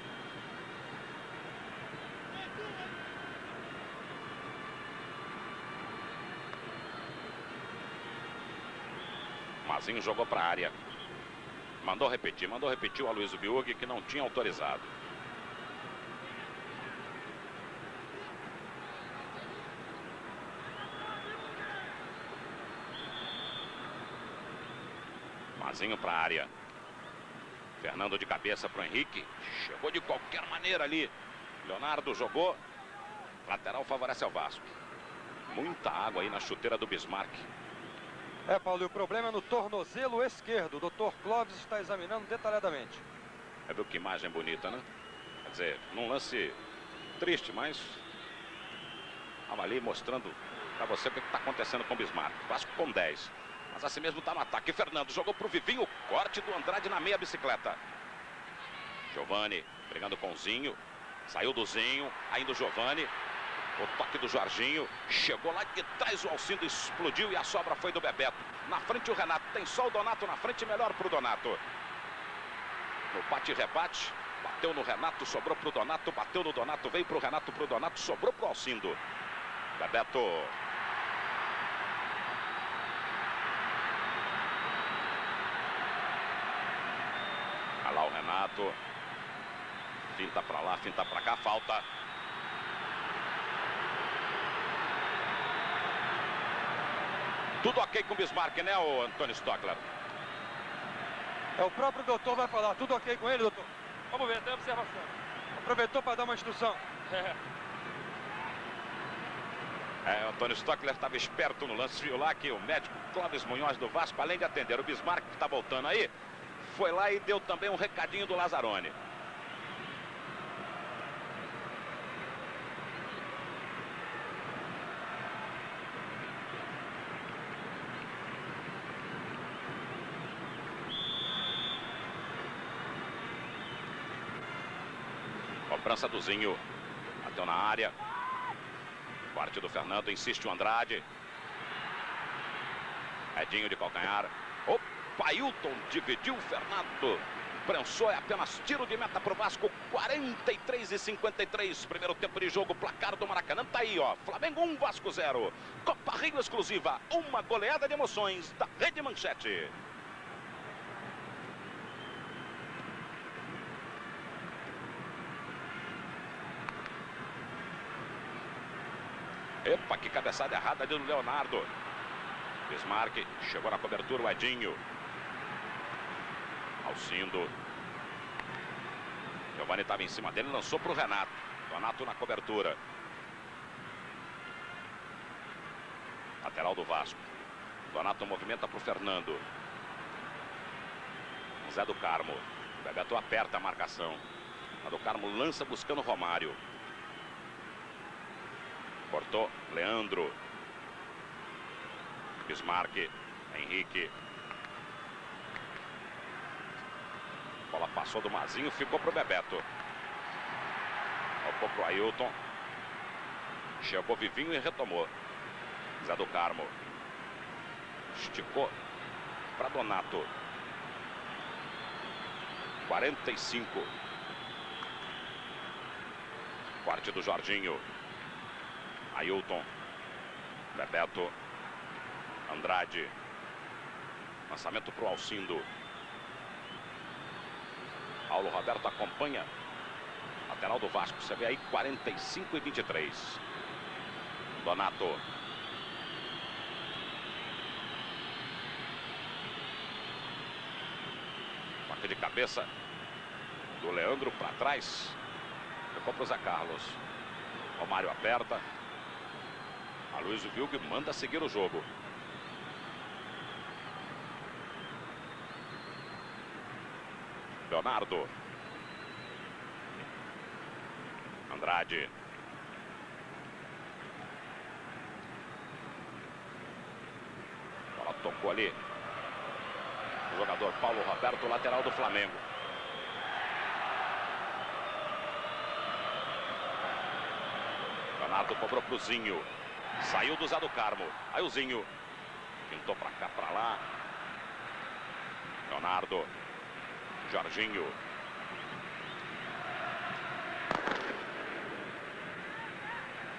Mazinho jogou para a área. Mandou repetir o Aloysio Biug, que não tinha autorizado. Mazinho para a área. Fernando de cabeça para o Henrique. Chegou de qualquer maneira ali. Leonardo jogou. Lateral favorece ao Vasco. Muita água aí na chuteira do Bismarck. É, Paulo, e o problema é no tornozelo esquerdo. O Dr. Clóvis está examinando detalhadamente. É, viu que imagem bonita, né? Quer dizer, num lance triste, mas estava ali mostrando para você o que está acontecendo com o Bismarck. Vasco com 10. Mas assim mesmo está no ataque. Fernando jogou para o Vivinho. Corte do Andrade na meia bicicleta. Giovani brigando com o Zinho. Saiu do Zinho, ainda o Giovani. O toque do Jorginho. Chegou lá de trás, o Alcindo explodiu e a sobra foi do Bebeto. Na frente o Renato. Tem só o Donato na frente, melhor pro Donato. No bate-rebate. Bateu no Renato, sobrou pro Donato. Bateu no Donato, veio pro Renato, pro Donato. Sobrou pro Alcindo. Bebeto. Olha lá o Renato. Finta pra lá, finta pra cá, falta. Tudo ok com o Bismarck, né, o Antônio Stockler? É, o próprio doutor vai falar. Tudo ok com ele, doutor? Vamos ver, tem observação. Aproveitou para dar uma instrução. O Antônio Stockler estava esperto no lance, viu lá que o médico Clóvis Munhoz do Vasco, além de atender o Bismarck, que está voltando aí, foi lá e deu também um recadinho do Lazzaroni. Cobrança do Zinho. Bateu na área. Corte do Fernando. Insiste o Andrade. Edinho de calcanhar. Opa, Ailton dividiu o Fernando. Prensou, é apenas tiro de meta para o Vasco. 43-53. Primeiro tempo de jogo. Placar do Maracanã tá aí, ó. Flamengo 1, Vasco 0. Copa Rio exclusiva. Uma goleada de emoções da Rede Manchete. Epa, que cabeçada errada ali do Leonardo. Bismarck chegou na cobertura, o Edinho. Alcindo. Giovani estava em cima dele, lançou para o Renato. Donato na cobertura. Lateral do Vasco. Donato movimenta para o Fernando. Zé do Carmo. Bebeto aperta a marcação. Zé do Carmo lança buscando Romário. Cortou, Leandro. Bismarck, Henrique. Bola passou do Mazinho, ficou pro Bebeto. Tocou pro Ailton. Chegou Vivinho e retomou. Zé do Carmo. Esticou para Donato. 45. Corte do Jorginho. Ailton. Bebeto. Andrade. Lançamento para o Alcindo. Paulo Roberto acompanha. Lateral do Vasco. Você vê aí 45-23. Donato. Toque de cabeça do Leandro para trás. Ficou para o Zé Carlos. Romário aperta. Aloysio Wilg manda seguir o jogo. Leonardo. Andrade. Bola tocou ali. O jogador Paulo Roberto, lateral do Flamengo. Leonardo cobrou pro Zinho. Saiu do Zé do Carmo. Aí o Zinho pintou pra cá, pra lá. Leonardo. Jorginho.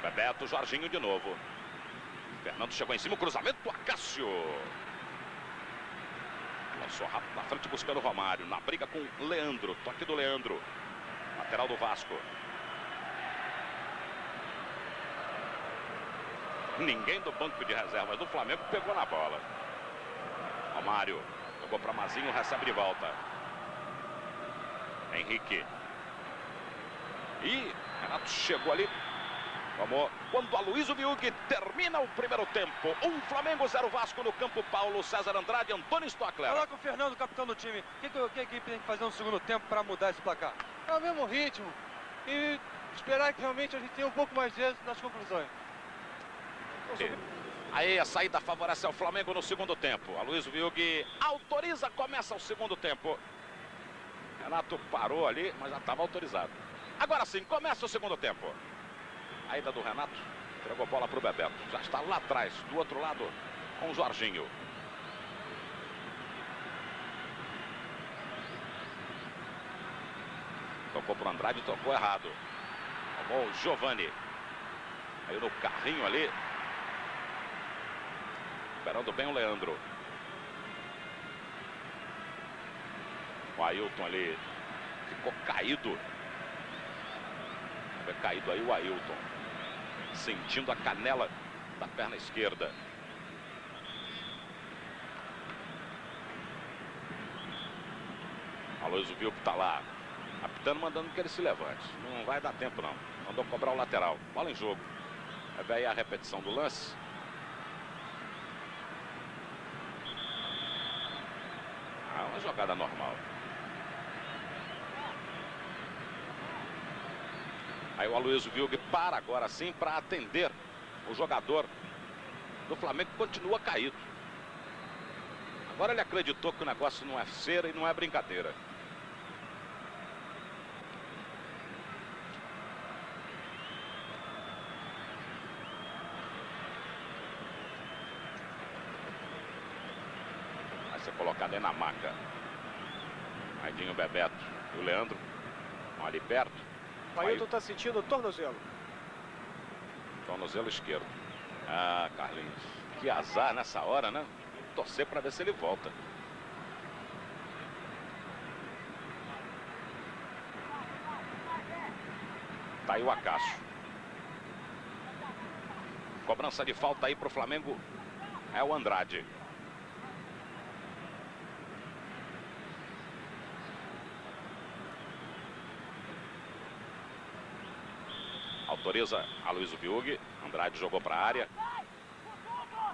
Bebeto, Jorginho de novo. Fernando chegou em cima, o cruzamento, Acácio. Lançou rápido na frente buscando o Romário. Na briga com Leandro, toque do Leandro. Lateral do Vasco. Ninguém do banco de reservas do Flamengo pegou na bola. Romário jogou para Mazinho, recebe de volta. Henrique. E Renato chegou ali. Vamos. Quando Aloysio Wilg termina o primeiro tempo. 1 Flamengo, 0 Vasco no campo. Paulo César Andrade, Antônio Stockler. Fala com o Fernando, capitão do time. O que a equipe tem que fazer no segundo tempo para mudar esse placar? É o mesmo ritmo. E esperar que realmente a gente tenha um pouco mais de êxito nas conclusões. Aí a saída favorece ao Flamengo no segundo tempo. Aloysio Wilg autoriza, começa o segundo tempo. Renato parou ali, mas já estava autorizado. Agora sim, começa o segundo tempo. A ida do Renato, entregou a bola para o Bebeto. Já está lá atrás, do outro lado, com o Jorginho. Tocou para o Andrade, tocou errado. Tomou o Giovani. Aí no carrinho ali. Esperando bem o Leandro. O Ailton ali ficou caído. Foi caído aí o Ailton. Sentindo a canela da perna esquerda. Aloysio viu que está lá. Apitando, mandando que ele se levante. Não vai dar tempo não. Mandou cobrar o lateral. Bola em jogo. Vai aí a repetição do lance. Uma jogada normal. Aí o Aloysio Wilg para agora sim para atender o jogador do Flamengo que continua caído. Agora ele acreditou que o negócio não é cera e não é brincadeira. Vai ser colocado aí na maca. Aidinho, Bebeto e o Leandro vão ali perto. O Ailton está sentindo o tornozelo. Tornozelo esquerdo. Ah, Carlinhos. Que azar nessa hora, né? Torcer para ver se ele volta. Tá aí o Acácio. Cobrança de falta aí para o Flamengo. É o Andrade. Autoriza Aloysio Wilg. Andrade jogou para a área.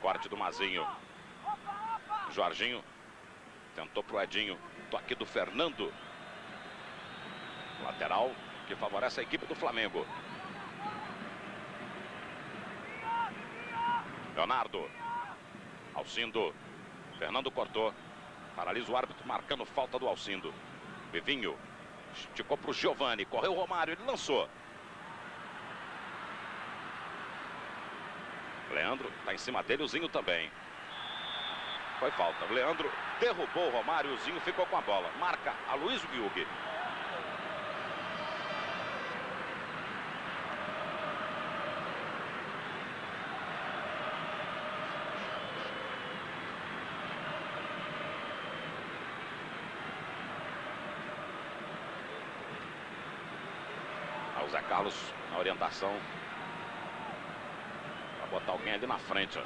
Corte do Mazinho. Jorginho tentou pro Edinho. Toque do Fernando. Lateral que favorece a equipe do Flamengo. Leonardo. Alcindo. Fernando cortou. Paralisa o árbitro marcando falta do Alcindo. Vivinho. Esticou pro Giovani. Correu o Romário. Ele lançou. Leandro está em cima dele, o Zinho também. Foi falta. O Leandro derrubou o Romário, o Zinho ficou com a bola. Marca Aloysio Wilg. O Zé Carlos na orientação. Botar alguém ali na frente, ó.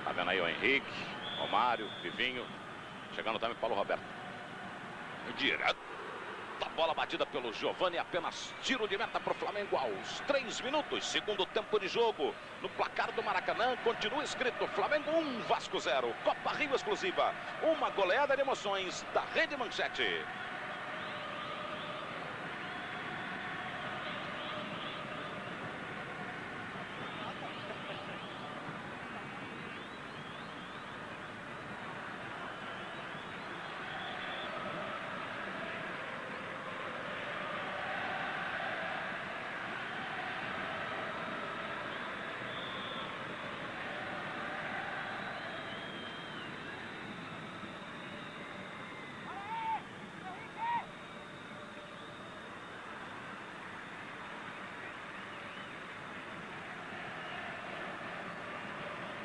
Tá vendo aí o Henrique, Romário, Vivinho. Chegando também Paulo Roberto. Direto. A bola batida pelo Giovani. Apenas tiro de meta para o Flamengo aos 3 minutos. Segundo tempo de jogo. No placar do Maracanã. Continua escrito Flamengo 1, Vasco 0. Copa Rio exclusiva. Uma goleada de emoções da Rede Manchete.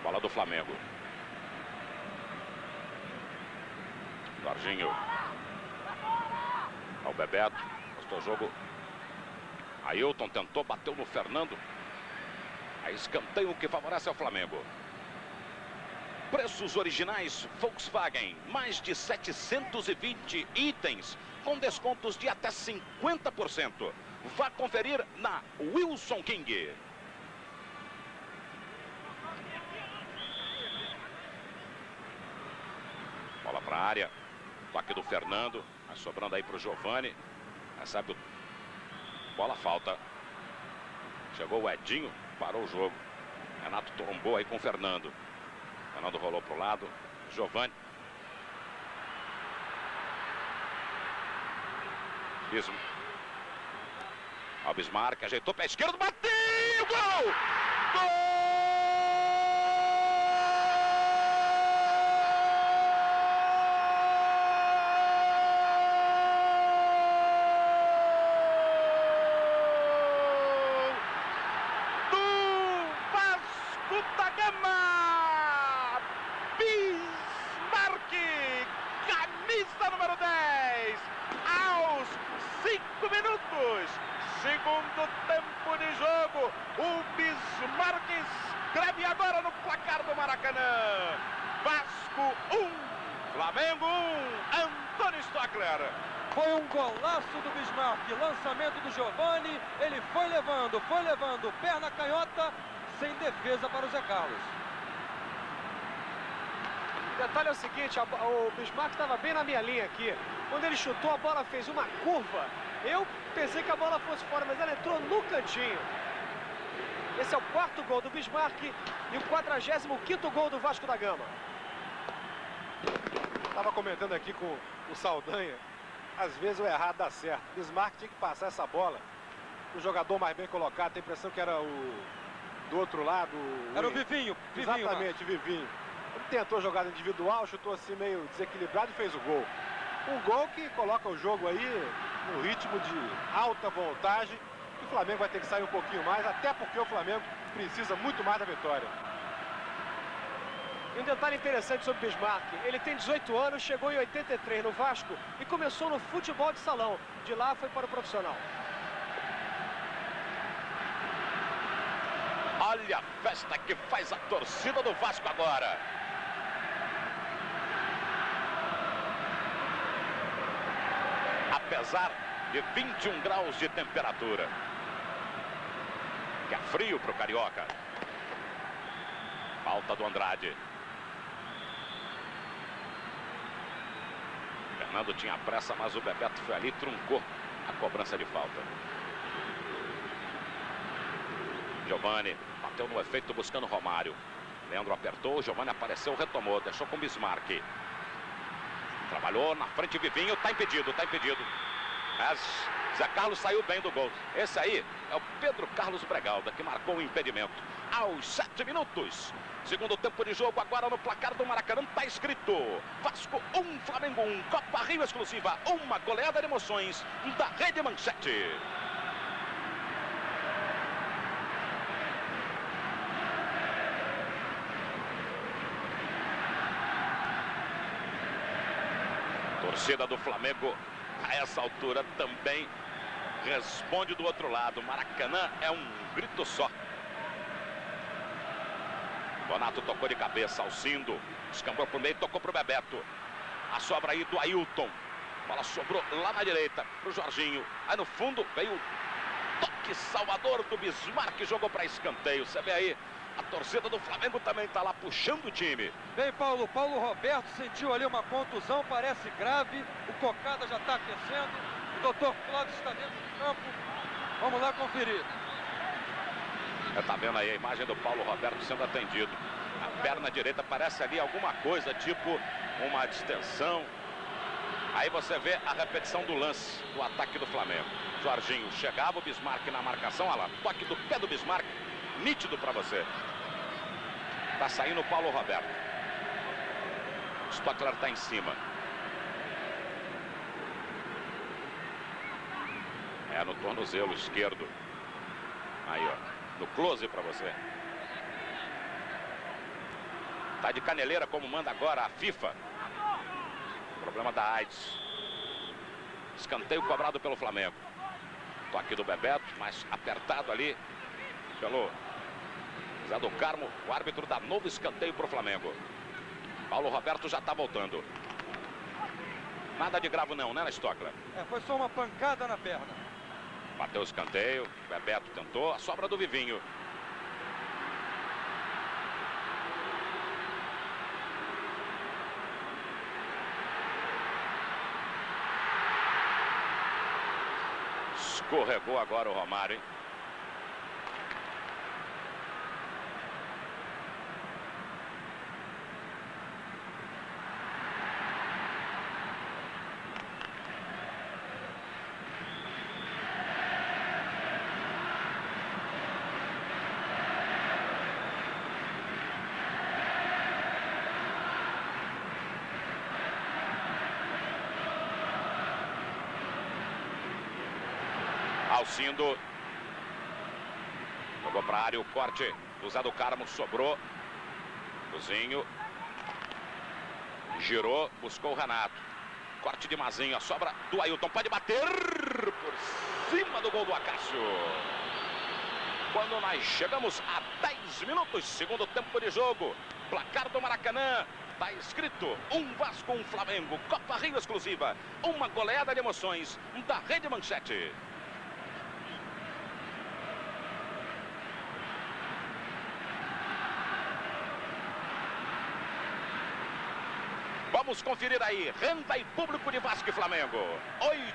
Bola do Flamengo. Jorginho. Ao Bebeto. Postou o jogo. Ailton tentou, bateu no Fernando. Aí escanteio que favorece ao Flamengo. Preços originais Volkswagen. Mais de 720 itens com descontos de até 50%. Vá conferir na Wilson King. Bola para a área. Toque do Fernando. Vai sobrando aí para o Giovani. Recebe o... Bola falta. Chegou o Edinho. Parou o jogo. Renato trombou aí com o Fernando. Fernando rolou para o lado. Giovani. O Bismarck ajeitou pé esquerdo, bateu! Gol! Gol! Da Gama! Bismarck! Camisa número 10! Aos 5 minutos! Segundo tempo de jogo! O Bismarck escreve agora no placar do Maracanã! Vasco 1, Flamengo 1, Antônio Stockler! Foi um golaço do Bismarck, lançamento do Giovani, ele foi levando, perna canhota, sem defesa para o Zé Carlos. O detalhe é o seguinte, o Bismarck estava bem na minha linha aqui. Quando ele chutou, a bola fez uma curva. Eu pensei que a bola fosse fora, mas ela entrou no cantinho. Esse é o 4º gol do Bismarck e o 45º gol do Vasco da Gama. Estava comentando aqui com o Saldanha. Às vezes o errado dá certo. Bismarck tinha que passar essa bola. O jogador mais bem colocado, tem a impressão que era do outro lado. Era o Vivinho. Exatamente, o Vivinho. Ele tentou jogada individual, chutou assim meio desequilibrado e fez o gol. Um gol que coloca o jogo aí no ritmo de alta voltagem. E o Flamengo vai ter que sair um pouquinho mais, até porque o Flamengo precisa muito mais da vitória. E um detalhe interessante sobre o Bismarck, ele tem 18 anos, chegou em 83 no Vasco e começou no futebol de salão. De lá foi para o profissional. Olha a festa que faz a torcida do Vasco agora. Apesar de 21 graus de temperatura, que é frio para o Carioca. Falta do Andrade. Fernando tinha pressa, mas o Bebeto foi ali e truncou a cobrança de falta. Giovani bateu no efeito buscando Romário. Leandro apertou, Giovani apareceu, retomou, deixou com Bismarck. Trabalhou na frente, Vivinho, tá impedido. Mas Zé Carlos saiu bem do gol. Esse aí é o Pedro Carlos Bregalda, que marcou o impedimento. Aos 7 minutos. Segundo tempo de jogo, agora no placar do Maracanã, tá escrito: Vasco 1, Flamengo 1, Copa Rio exclusiva, uma goleada de emoções da Rede Manchete. Torcida do Flamengo, a essa altura, também responde do outro lado. Maracanã é um grito só. Donato tocou de cabeça, Alcindo escambou pro meio, tocou pro Bebeto. A sobra aí do Ailton. A bola sobrou lá na direita pro Jorginho. Aí no fundo veio o toque salvador do Bismarck, jogou para escanteio. Você vê aí, a torcida do Flamengo também está lá puxando o time. Bem, Paulo Roberto sentiu ali uma contusão, parece grave. O Cocada já está aquecendo. O doutor Clóvis está dentro do campo. Vamos lá conferir. Tá vendo aí a imagem do Paulo Roberto sendo atendido. A perna direita parece ali alguma coisa, tipo uma distensão. Aí você vê a repetição do lance do ataque do Flamengo. Jorginho chegava, o Bismarck na marcação. Olha lá, toque do pé do Bismarck. Nítido para você. Tá saindo o Paulo Roberto. Stockler tá em cima. É no tornozelo esquerdo. Aí, ó. No close para você. Tá de caneleira, como manda agora a FIFA. Problema da AIDS. Escanteio cobrado pelo Flamengo. Toque do Bebeto, mais apertado ali pelo Zé do Carmo. O árbitro dá novo escanteio para o Flamengo. Paulo Roberto já está voltando. Nada de grave não, né, Stockler? Foi só uma pancada na perna. Bateu o escanteio, Bebeto tentou, a sobra do Vivinho. Escorregou agora o Romário, hein? Alcindo. Jogou para a área o corte do Zé do Carmo, sobrou. O Zinho. Girou, buscou o Renato. Corte de Mazinho, a sobra do Ailton. Pode bater por cima do gol do Acácio. Quando nós chegamos a 10 minutos, segundo tempo de jogo. Placar do Maracanã. Está escrito: 1 Vasco, 1 Flamengo. Copa Rio exclusiva. Uma goleada de emoções da Rede Manchete. Vamos conferir aí, renda e público de Vasco e Flamengo.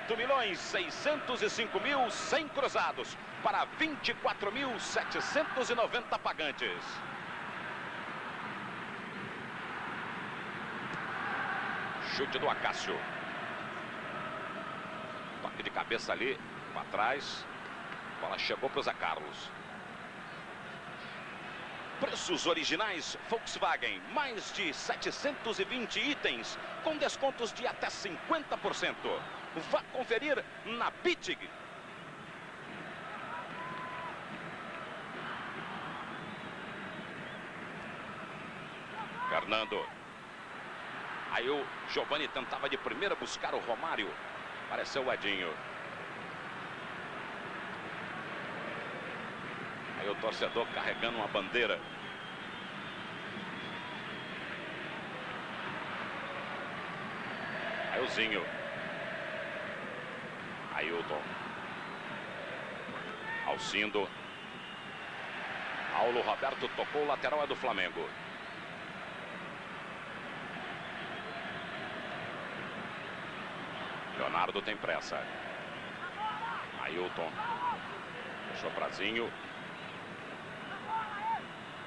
8.605.100 cruzados para 24.790 pagantes. Chute do Acácio. Toque de cabeça ali, para trás. A bola chegou para o Zé Carlos. Preços originais Volkswagen, mais de 720 itens, com descontos de até 50%. Vá conferir na Bitig. Fernando. Aí o Giovani tentava de primeira buscar o Romário. Apareceu o Edinho. Aí o torcedor carregando uma bandeira. Aí o Zinho. Ailton. Alcindo. Paulo Roberto tocou, o lateral é do Flamengo. Leonardo tem pressa. Ailton. Deixou pra Zinho.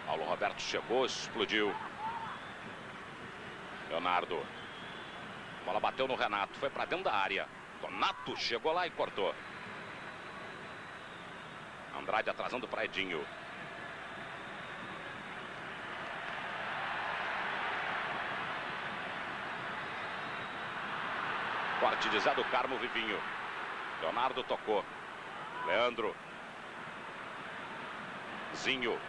Paulo Roberto chegou, explodiu. Leonardo. A bola bateu no Renato, foi para dentro da área. Donato chegou lá e cortou. Andrade atrasando para Edinho. Corte de Zé do Carmo, Vivinho. Leonardo tocou. Leandro. Zinho.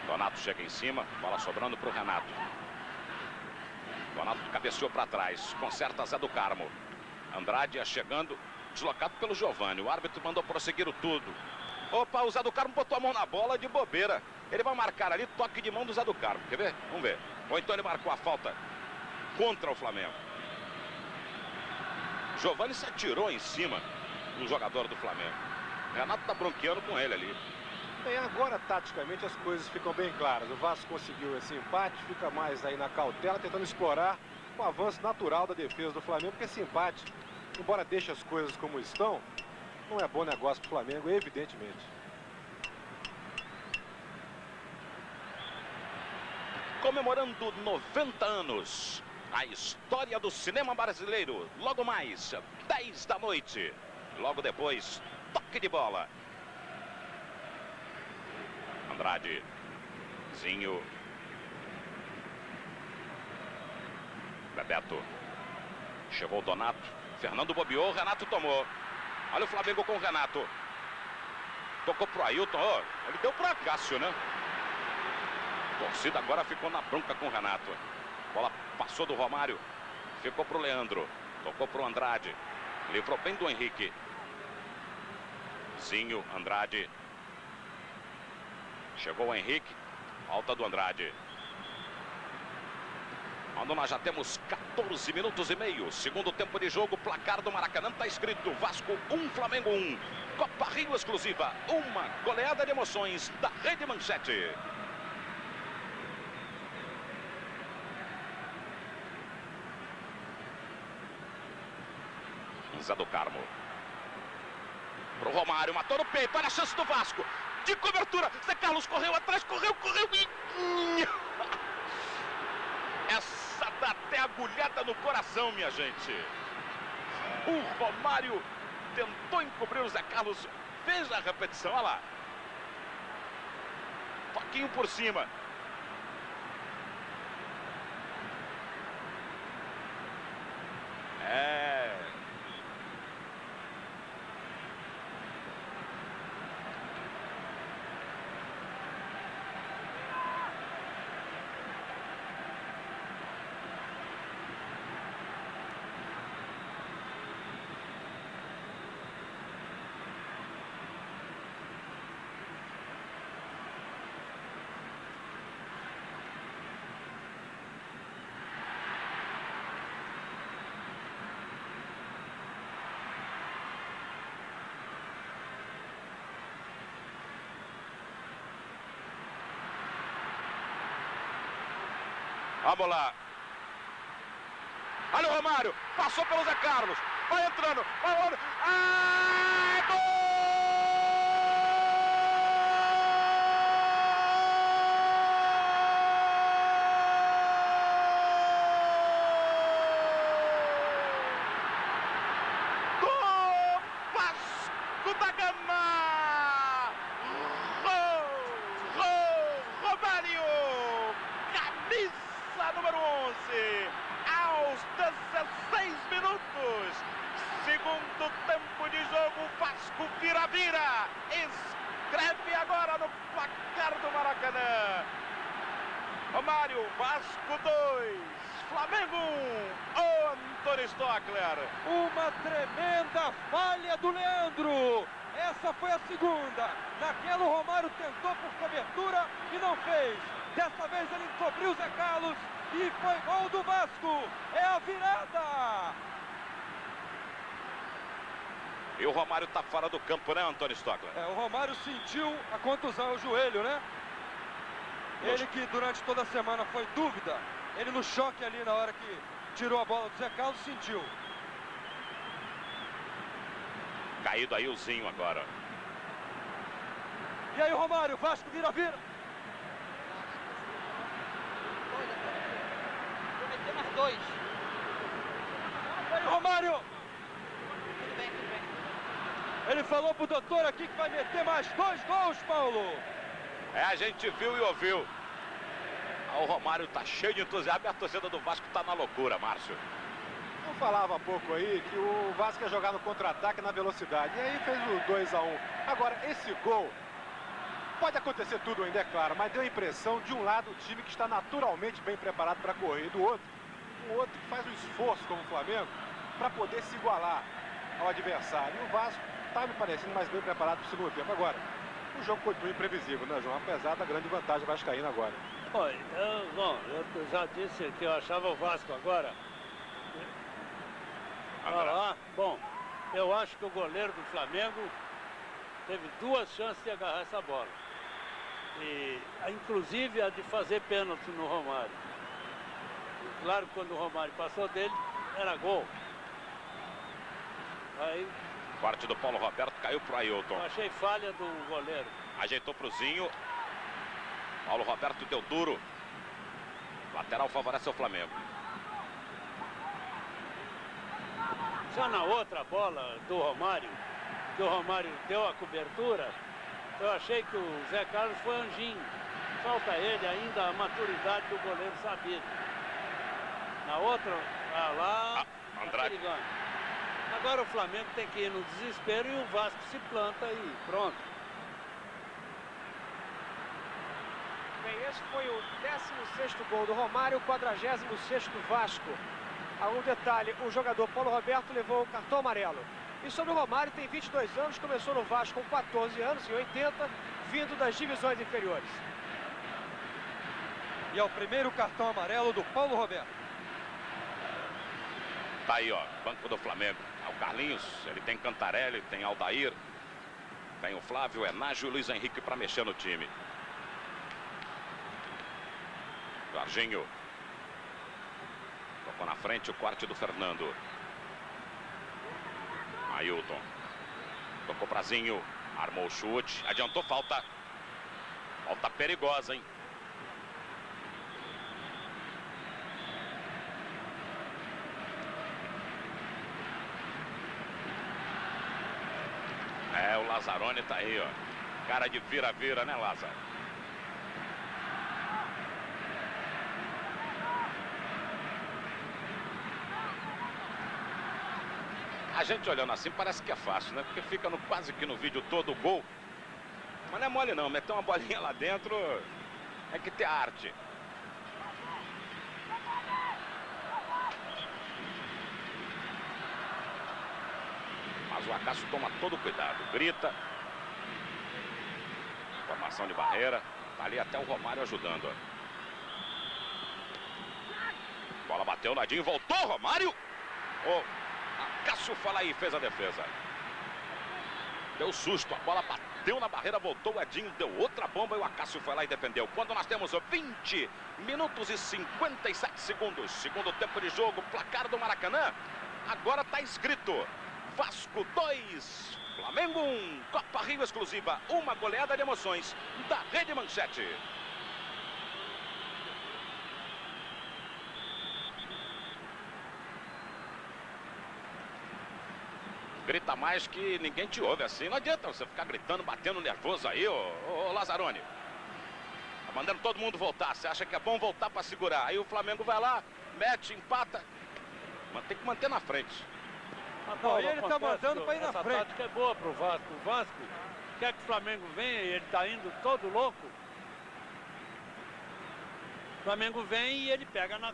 Donato chega em cima, bola sobrando para o Renato. Donato cabeceou para trás, conserta Zé do Carmo. Andrade chegando, deslocado pelo Giovani. O árbitro mandou prosseguir o tudo. Opa, o Zé do Carmo botou a mão na bola de bobeira. Ele vai marcar ali, toque de mão do Zé do Carmo. Quer ver? Vamos ver. Ou então ele marcou a falta contra o Flamengo. Giovani se atirou em cima do jogador do Flamengo. Renato tá bronqueando com ele ali. Bem, agora taticamente as coisas ficam bem claras. O Vasco conseguiu esse empate, fica mais aí na cautela, tentando explorar o avanço natural da defesa do Flamengo, porque esse empate, embora deixe as coisas como estão, não é bom negócio para o Flamengo, evidentemente. Comemorando 90 anos, a história do cinema brasileiro. Logo mais, 10 da noite. Logo depois, toque de bola. Andrade. Zinho. Bebeto. Chegou o Donato. Fernando bobeou, Renato tomou. Olha o Flamengo com o Renato. Tocou pro Ailton. Oh, ele deu pro Acácio, né? A torcida agora ficou na bronca com o Renato. Bola passou do Romário. Ficou pro Leandro. Tocou pro Andrade. Livrou bem do Henrique. Zinho, Andrade. Chegou o Henrique. Falta do Andrade. Quando nós já temos 14 minutos e meio. Segundo tempo de jogo. Placar do Maracanã está escrito: Vasco 1, Flamengo 1. Copa Rio exclusiva. Uma goleada de emoções da Rede Manchete. Zé do Carmo. Pro Romário, matou no peito. Olha a chance do Vasco. De cobertura. Zé Carlos correu atrás, correu e... Essa dá até agulhada no coração, minha gente. O Romário tentou encobrir o Zé Carlos. Veja a repetição, olha lá. Toquinho por cima. Vamos lá. Olha o Romário. Passou pelo Zé Carlos. Vai entrando. Vai rolando. Ah, gol! Número 11, aos 16 minutos, segundo tempo de jogo, Vasco vira, escreve agora no placar do Maracanã. Romário, Vasco 2, Flamengo 1, o Antônio Stockler. Uma tremenda falha do Leandro. Essa foi a segunda. Naquela o Romário tentou por cobertura e não fez. Dessa vez ele encobriu o Zé Carlos e foi gol do Vasco. É a virada. E o Romário tá fora do campo, né, Antônio Stockler? O Romário sentiu a contusão, o joelho, né? Ele que durante toda a semana foi dúvida. Ele no choque ali na hora que tirou a bola do Zé Carlos sentiu. Caído aí o Zinho agora. E aí o Romário, Vasco vira. Vou meter mais 2. E aí o Romário. Tudo bem. Ele falou pro doutor aqui que vai meter mais 2 gols, Paulo. A gente viu e ouviu. O Romário tá cheio de entusiasmo e a torcida do Vasco tá na loucura, Márcio. Eu falava há pouco aí que o Vasco ia jogar no contra-ataque na velocidade. E aí fez o 2-1. Agora, esse gol, pode acontecer tudo ainda, é claro, mas deu a impressão de um lado o time que está naturalmente bem preparado para correr, e do outro, um outro que faz um esforço como o Flamengo para poder se igualar ao adversário. E o Vasco está me parecendo mais bem preparado para o segundo tempo. Agora, o jogo continua imprevisível, né, João? Apesar da grande vantagem vascaína agora. Olha, eu já disse que eu achava o Vasco agora. Bom, eu acho que o goleiro do Flamengo teve 2 chances de agarrar essa bola. E, inclusive a de fazer pênalti no Romário. E, claro que quando o Romário passou dele, era gol. Aí... Corte do Paulo Roberto, caiu pro Ailton. Eu achei falha do goleiro. Ajeitou pro Zinho. Paulo Roberto deu duro. Lateral favorece o Flamengo. Já na outra bola do Romário, que o Romário deu a cobertura, eu achei que o Zé Carlos foi anjinho. Falta ele ainda a maturidade do goleiro sabido. Na outra, lá, Andrade. Agora o Flamengo tem que ir no desespero e o Vasco se planta aí, pronto. Bem, esse foi o 16º gol do Romário, o 46º do Vasco. Há um detalhe, o jogador Paulo Roberto levou o cartão amarelo. E sobre o Romário, tem 22 anos, começou no Vasco com 14 anos, em 80, vindo das divisões inferiores. E é o primeiro cartão amarelo do Paulo Roberto. Tá aí, ó, banco do Flamengo. É o Carlinhos, ele tem Cantarelli, tem Aldair, tem o Flávio, Enágio e Luiz Henrique para mexer no time. Jorginho. Tocou na frente o corte do Fernando. Ailton. Tocou pra Zinho. Armou o chute. Adiantou, falta. Falta perigosa, hein? O Lazzaroni tá aí, ó. Cara de vira-vira, né, Lázaro? A gente olhando assim parece que é fácil, né? Porque fica quase que no vídeo todo o gol. Mas não é mole não, meter uma bolinha lá dentro é que ter arte. Mas o Acácio toma todo o cuidado, grita. Formação de barreira. Tá ali até o Romário ajudando, ó. Bola bateu, Nadinho, voltou, Romário. Acácio fala aí, fez a defesa. Deu susto, a bola bateu na barreira, voltou o Edinho, deu outra bomba e o Acácio foi lá e defendeu. Quando nós temos 20 minutos e 57 segundos, segundo tempo de jogo, placar do Maracanã, agora está escrito: Vasco 2, Flamengo 1, Copa Rio exclusiva, uma goleada de emoções da Rede Manchete. Grita mais que ninguém te ouve assim. Não adianta você ficar gritando, batendo nervoso aí, ô Lazzaroni. Tá mandando todo mundo voltar. Você acha que é bom voltar para segurar? Aí o Flamengo vai lá, mete, empata. Mas tem que manter na frente. Não, e ele tá mandando para ir na frente. Essa tática é boa pro Vasco. O Vasco quer que o Flamengo venha e ele tá indo todo louco. O Flamengo vem e ele pega no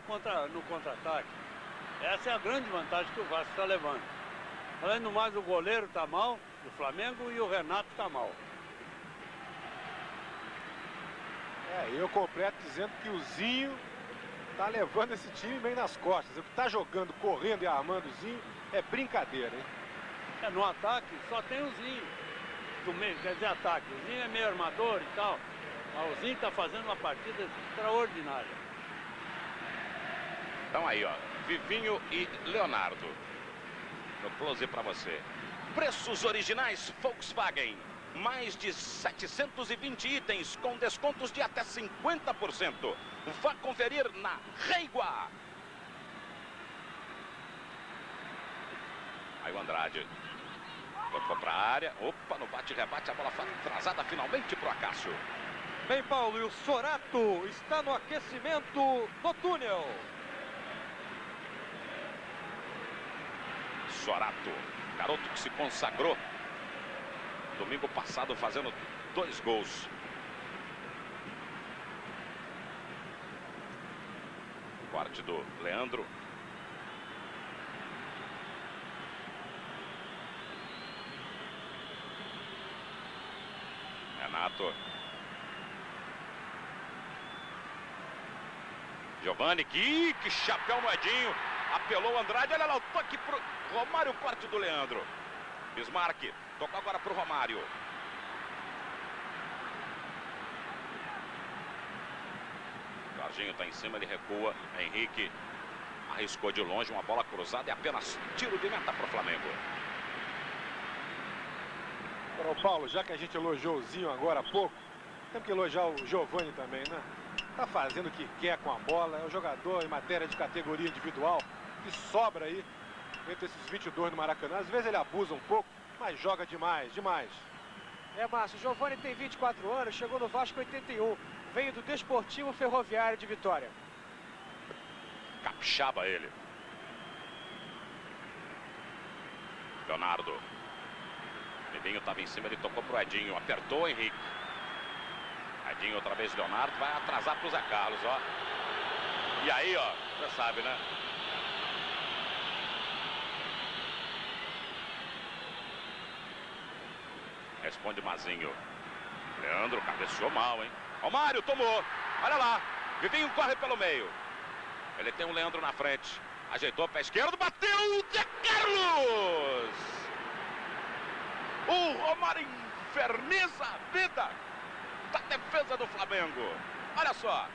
contra-ataque. Essa é a grande vantagem que o Vasco está levando. Além do mais, o goleiro tá mal, o Flamengo, e o Renato tá mal. Eu completo dizendo que o Zinho tá levando esse time bem nas costas. O que tá jogando, correndo e armando o Zinho é brincadeira, hein? No ataque só tem o Zinho. Do meio, quer dizer, ataque. O Zinho é meio armador e tal. Mas o Zinho tá fazendo uma partida extraordinária. Então aí, ó, Vivinho e Leonardo. No close para você. Preços originais Volkswagen. Mais de 720 itens com descontos de até 50%. Vá conferir na Reigua. Aí o Andrade tocou para a área. Opa, no bate-rebate a bola foi atrasada finalmente para o Acácio. Bem, Paulo, e o Sorato está no aquecimento do túnel. Sorato, garoto que se consagrou domingo passado fazendo 2 gols. Corte do Leandro. Renato. Giovani, que chapéu no Edinho. Apelou o Andrade, olha lá o toque pro Romário, corte do Leandro. Bismarck, tocou agora pro Romário. Jorginho tá em cima, ele recua. Henrique arriscou de longe, uma bola cruzada e apenas tiro de meta pro Flamengo. Ô Paulo, já que a gente elogiou o Zinho agora há pouco, temos que elogiar o Giovani também, né? Tá fazendo o que quer com a bola, é um jogador em matéria de categoria individual que sobra aí entre esses 22 no Maracanã. Às vezes ele abusa um pouco, mas joga demais, demais. Márcio, o Giovani tem 24 anos, chegou no Vasco em 81, veio do Desportivo Ferroviário de Vitória. Capixaba ele. Leonardo. Edinho estava em cima, ele tocou pro Edinho, apertou o Henrique. Edinho outra vez, Leonardo, vai atrasar pro Zé Carlos, ó. E aí, ó, você sabe, né? Responde Mazinho. Leandro cabeceou mal, hein? Romário tomou. Olha lá. Vivinho corre pelo meio. Ele tem o Leandro na frente. Ajeitou o pé esquerdo, bateu. Zé Carlos! O Romário inferniza a vida da defesa do Flamengo. Olha só.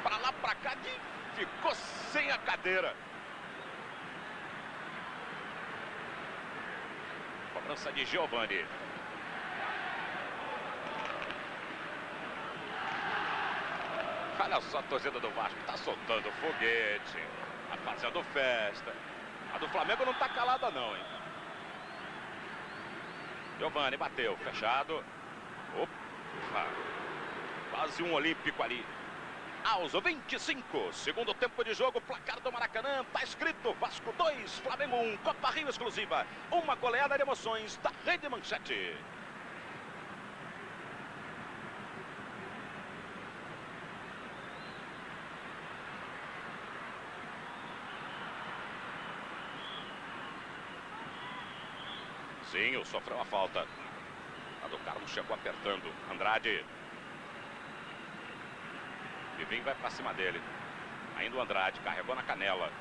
Pra lá, pra cá, ficou sem a cadeira. Cobrança de Giovani. Olha só a torcida do Vasco. Tá soltando foguete. Tá fazendo festa. A do Flamengo não tá calada não, hein? Giovani bateu. Fechado. Opa. Quase um olímpico ali. Aos 25, segundo tempo de jogo, placar do Maracanã, tá escrito Vasco 2, Flamengo 1, Copa Rio exclusiva, uma goleada de emoções da Rede Manchete. Zinho sofreu a falta. A do Carlos chegou apertando. Andrade. Vivinho vai pra cima dele. Ainda o Andrade, carregou na canela.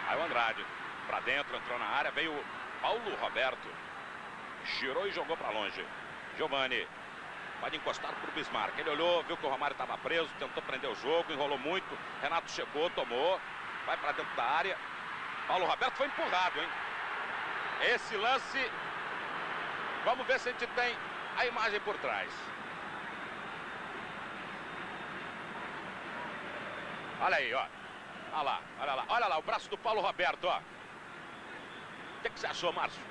Aí o Andrade. Pra dentro, entrou na área, veio Paulo Roberto. Girou e jogou pra longe. Giovani. Pode encostar pro Bismarck. Ele olhou, viu que o Romário estava preso, tentou prender o jogo, enrolou muito. Renato chegou, tomou. Vai pra dentro da área. Paulo Roberto foi empurrado, hein? Esse lance... Vamos ver se a gente tem a imagem por trás. Olha aí, ó. Olha lá, olha lá. Olha lá, o braço do Paulo Roberto, ó. O que você achou, Márcio?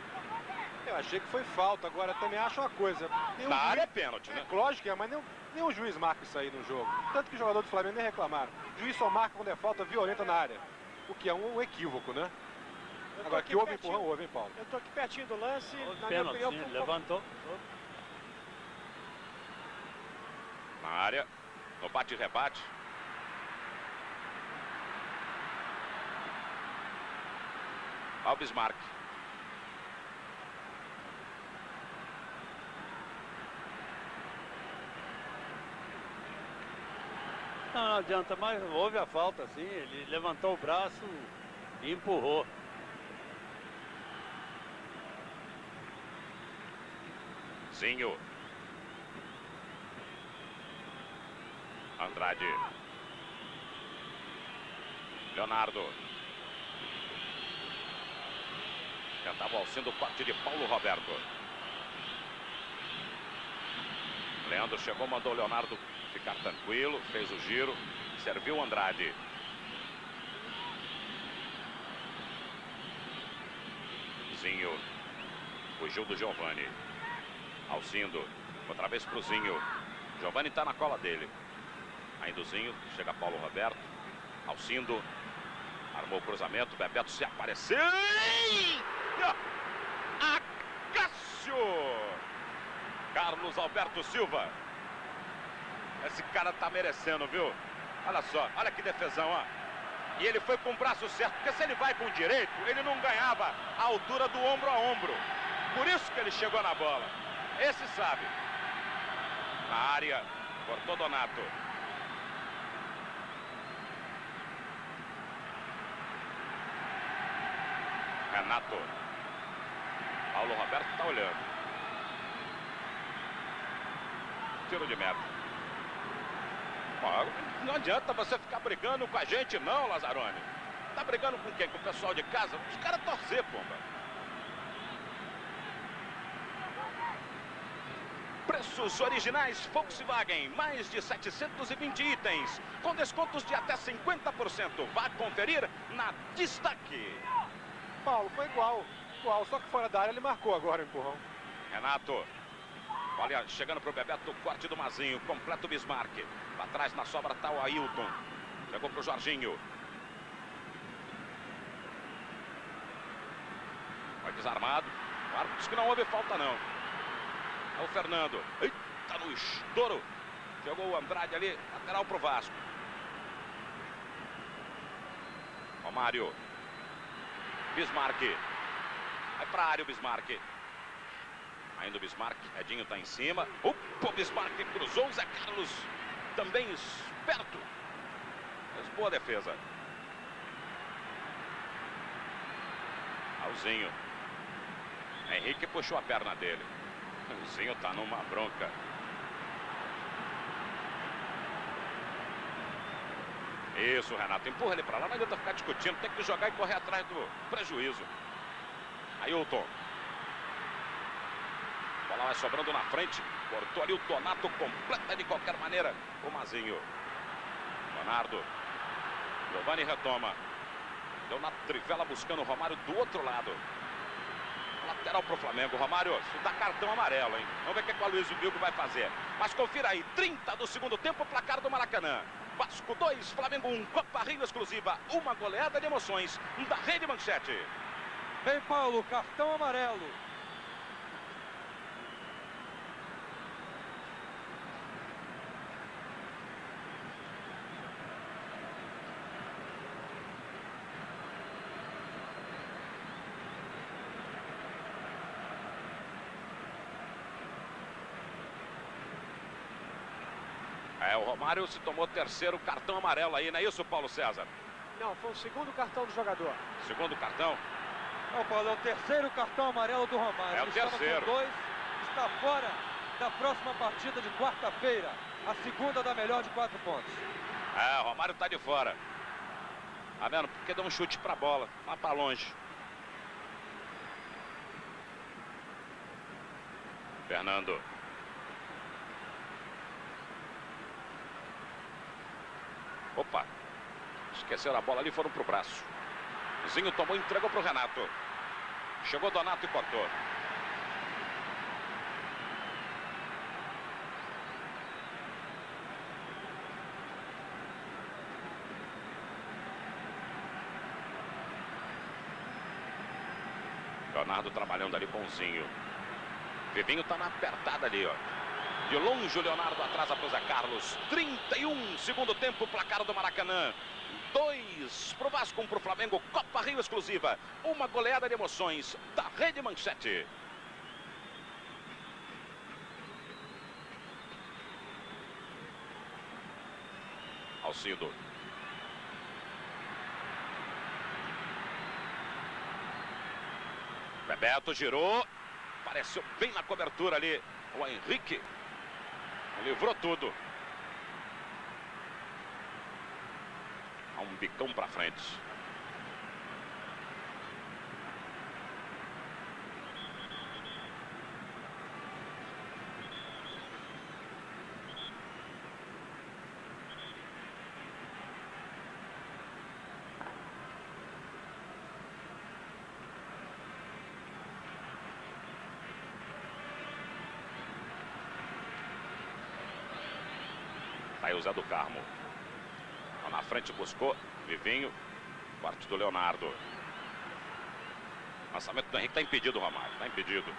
Eu achei que foi falta. Agora também acho uma coisa. Na área é pênalti, né? Lógico que é, mas nem o juiz marca isso aí no jogo. Tanto que os jogadores do Flamengo nem reclamaram. O juiz só marca quando é falta violenta na área. O que é um equívoco, né? Agora, que houve empurrão, houve, hein, Paulo? Eu tô aqui pertinho do lance. Na minha Pênalti, opinião, levantou. Na área, no bate e rebate. Olha o Bismarck. Não adianta mais, houve a falta, sim. Ele levantou o braço e empurrou. Zinho. Andrade. Leonardo. Tentava o alcinho do corte de Paulo Roberto. Leandro chegou, mandou o Leonardo ficar tranquilo, fez o giro, serviu o Andrade. Zinho. Fugiu do Giovani. Alcindo. Outra vez pro Zinho. Giovani tá na cola dele. Ainda o Zinho. Chega Paulo Roberto. Alcindo. Armou o cruzamento. Bebeto se apareceu. Acácio. Carlos Alberto Silva. Esse cara tá merecendo, viu? Olha só. Olha que defesão, ó. E ele foi com o braço certo. Porque se ele vai com o direito, ele não ganhava a altura do ombro a ombro. Por isso que ele chegou na bola. Esse sabe. Na área. Cortou Donato. Renato. Paulo Roberto tá olhando. Tiro de meta. Não adianta você ficar brigando com a gente não, Lazzaroni. Tá brigando com quem? Com o pessoal de casa? Os caras torcer, pomba. Preços originais Volkswagen, mais de 720 itens, com descontos de até 50%. Vá conferir na Destaque. Paulo, foi igual, só que fora da área ele marcou agora o empurrão. Renato. Olha, chegando pro Bebeto, corte do Mazinho, completo o Bismarck. Lá atrás na sobra tá o Ailton. Chegou pro Jorginho. Foi desarmado. O árbitro disse que não houve falta não. É o Fernando. Eita, no estouro. Jogou o Andrade ali, lateral pro Vasco. Romário. Bismarck. Vai pra área o Bismarck. Ainda o Bismarck. Edinho tá em cima. Opa, o Bismarck cruzou. O Zé Carlos também esperto. Fez boa defesa. Alzinho. Henrique puxou a perna dele. O Zinho tá numa bronca. Isso, Renato. Empurra ele pra lá. Não adianta ficar discutindo. Tem que jogar e correr atrás do prejuízo. Ailton. A bola vai sobrando na frente. Cortou ali o Donato. Completa de qualquer maneira o Mazinho. Leonardo. Giovani retoma. Deu na trivela buscando o Romário do outro lado. Lateral pro Flamengo. Romário, isso dá cartão amarelo, hein? Vamos ver o que o Luiz Bilgo vai fazer. Mas confira aí, 30 do segundo tempo, placar do Maracanã. Vasco 2, Flamengo 1, Copa Rio exclusiva. Uma goleada de emoções da Rede Manchete. Vem, Paulo, cartão amarelo. O Romário se tomou terceiro cartão amarelo aí, não é isso, Paulo César? Não, foi o segundo cartão do jogador. Segundo cartão. Não, Paulo, é o terceiro cartão amarelo do Romário. É o Ele estava terceiro. com 2, está fora da próxima partida de quarta-feira. A segunda da melhor de 4 pontos. É, o Romário tá de fora. Tá vendo? Porque deu um chute pra bola, lá pra longe. Fernando. Opa. Esqueceram a bola ali, foram pro braço. Zinho tomou e entregou pro Renato. Chegou Donato e cortou. Leonardo trabalhando ali com o Zinho. Vivinho tá na apertada ali, ó. De longe o Leonardo atrasa pro Zé Carlos. 31, segundo tempo, placar do Maracanã. 2 pro Vasco, 1 pro Flamengo. Copa Rio exclusiva. Uma goleada de emoções da Rede Manchete. Alcido. Bebeto girou. Apareceu bem na cobertura ali o Henrique. Livrou tudo. Há um bicão pra frente. Aí o Zé do Carmo. Lá na frente buscou Vivinho. Parte do Leonardo. Lançamento do Henrique. Está impedido, Romário. Está impedido.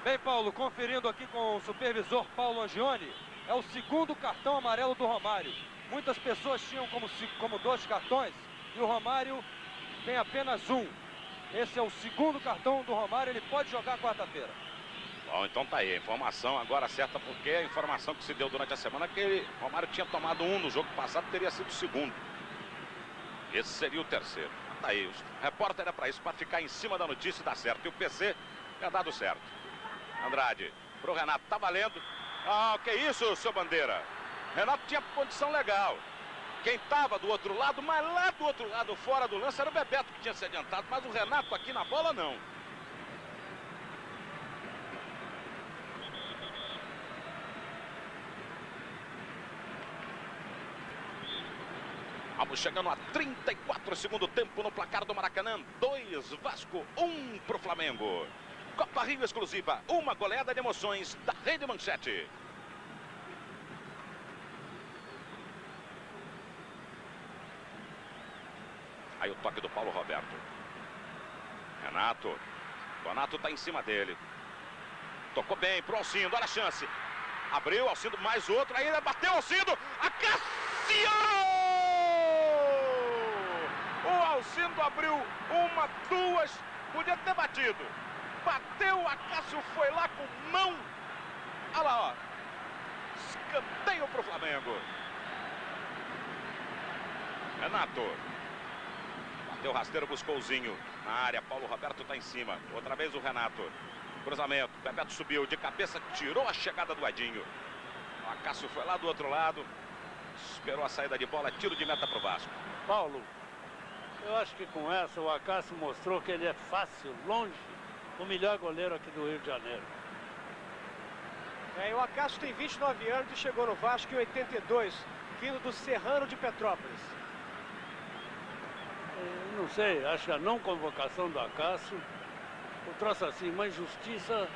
Bem, Paulo, conferindo aqui com o supervisor Paulo Angione. É o segundo cartão amarelo do Romário. Muitas pessoas tinham como 2 cartões. E o Romário tem apenas 1. Esse é o segundo cartão do Romário. Ele pode jogar quarta-feira. Bom, então tá aí, a informação agora certa, porque a informação que se deu durante a semana é que o Romário tinha tomado 1 no jogo passado, teria sido o segundo. Esse seria o terceiro. Tá aí, o repórter era pra isso, pra ficar em cima da notícia e dar certo. E o PC tinha dado certo. Andrade, pro Renato, tá valendo. Ah, que isso, seu Bandeira? Renato tinha condição legal. Quem tava do outro lado, mas lá do outro lado, fora do lance, era o Bebeto que tinha se adiantado, mas o Renato aqui na bola, não. Vamos chegando a 34 segundo tempo no placar do Maracanã. 2 Vasco, 1 pro Flamengo. Copa Rio exclusiva, uma goleada de emoções da Rede Manchete. Aí o toque do Paulo Roberto. Renato. Donato tá em cima dele. Tocou bem pro Alcindo, olha a chance. Abriu, Alcindo mais outro, ainda bateu Alcindo. A Cassiano! O Alcindo abriu 1, 2, podia ter batido. Bateu, a Cássio foi lá com mão. Olha lá, ó. Escanteio pro Flamengo. Renato. Bateu rasteiro, buscou o Zinho. Na área, Paulo Roberto tá em cima. Outra vez o Renato. Cruzamento, Bebeto subiu de cabeça, tirou a chegada do Edinho. A Cássio foi lá do outro lado. Esperou a saída de bola, tiro de meta pro Vasco. Paulo, eu acho que com essa o Acácio mostrou que ele é fácil, longe, o melhor goleiro aqui do Rio de Janeiro. E o Acácio tem 29 anos e chegou no Vasco em 82, vindo do Serrano de Petrópolis. Eu não sei, acho que a não convocação do Acácio, o troço assim, uma injustiça,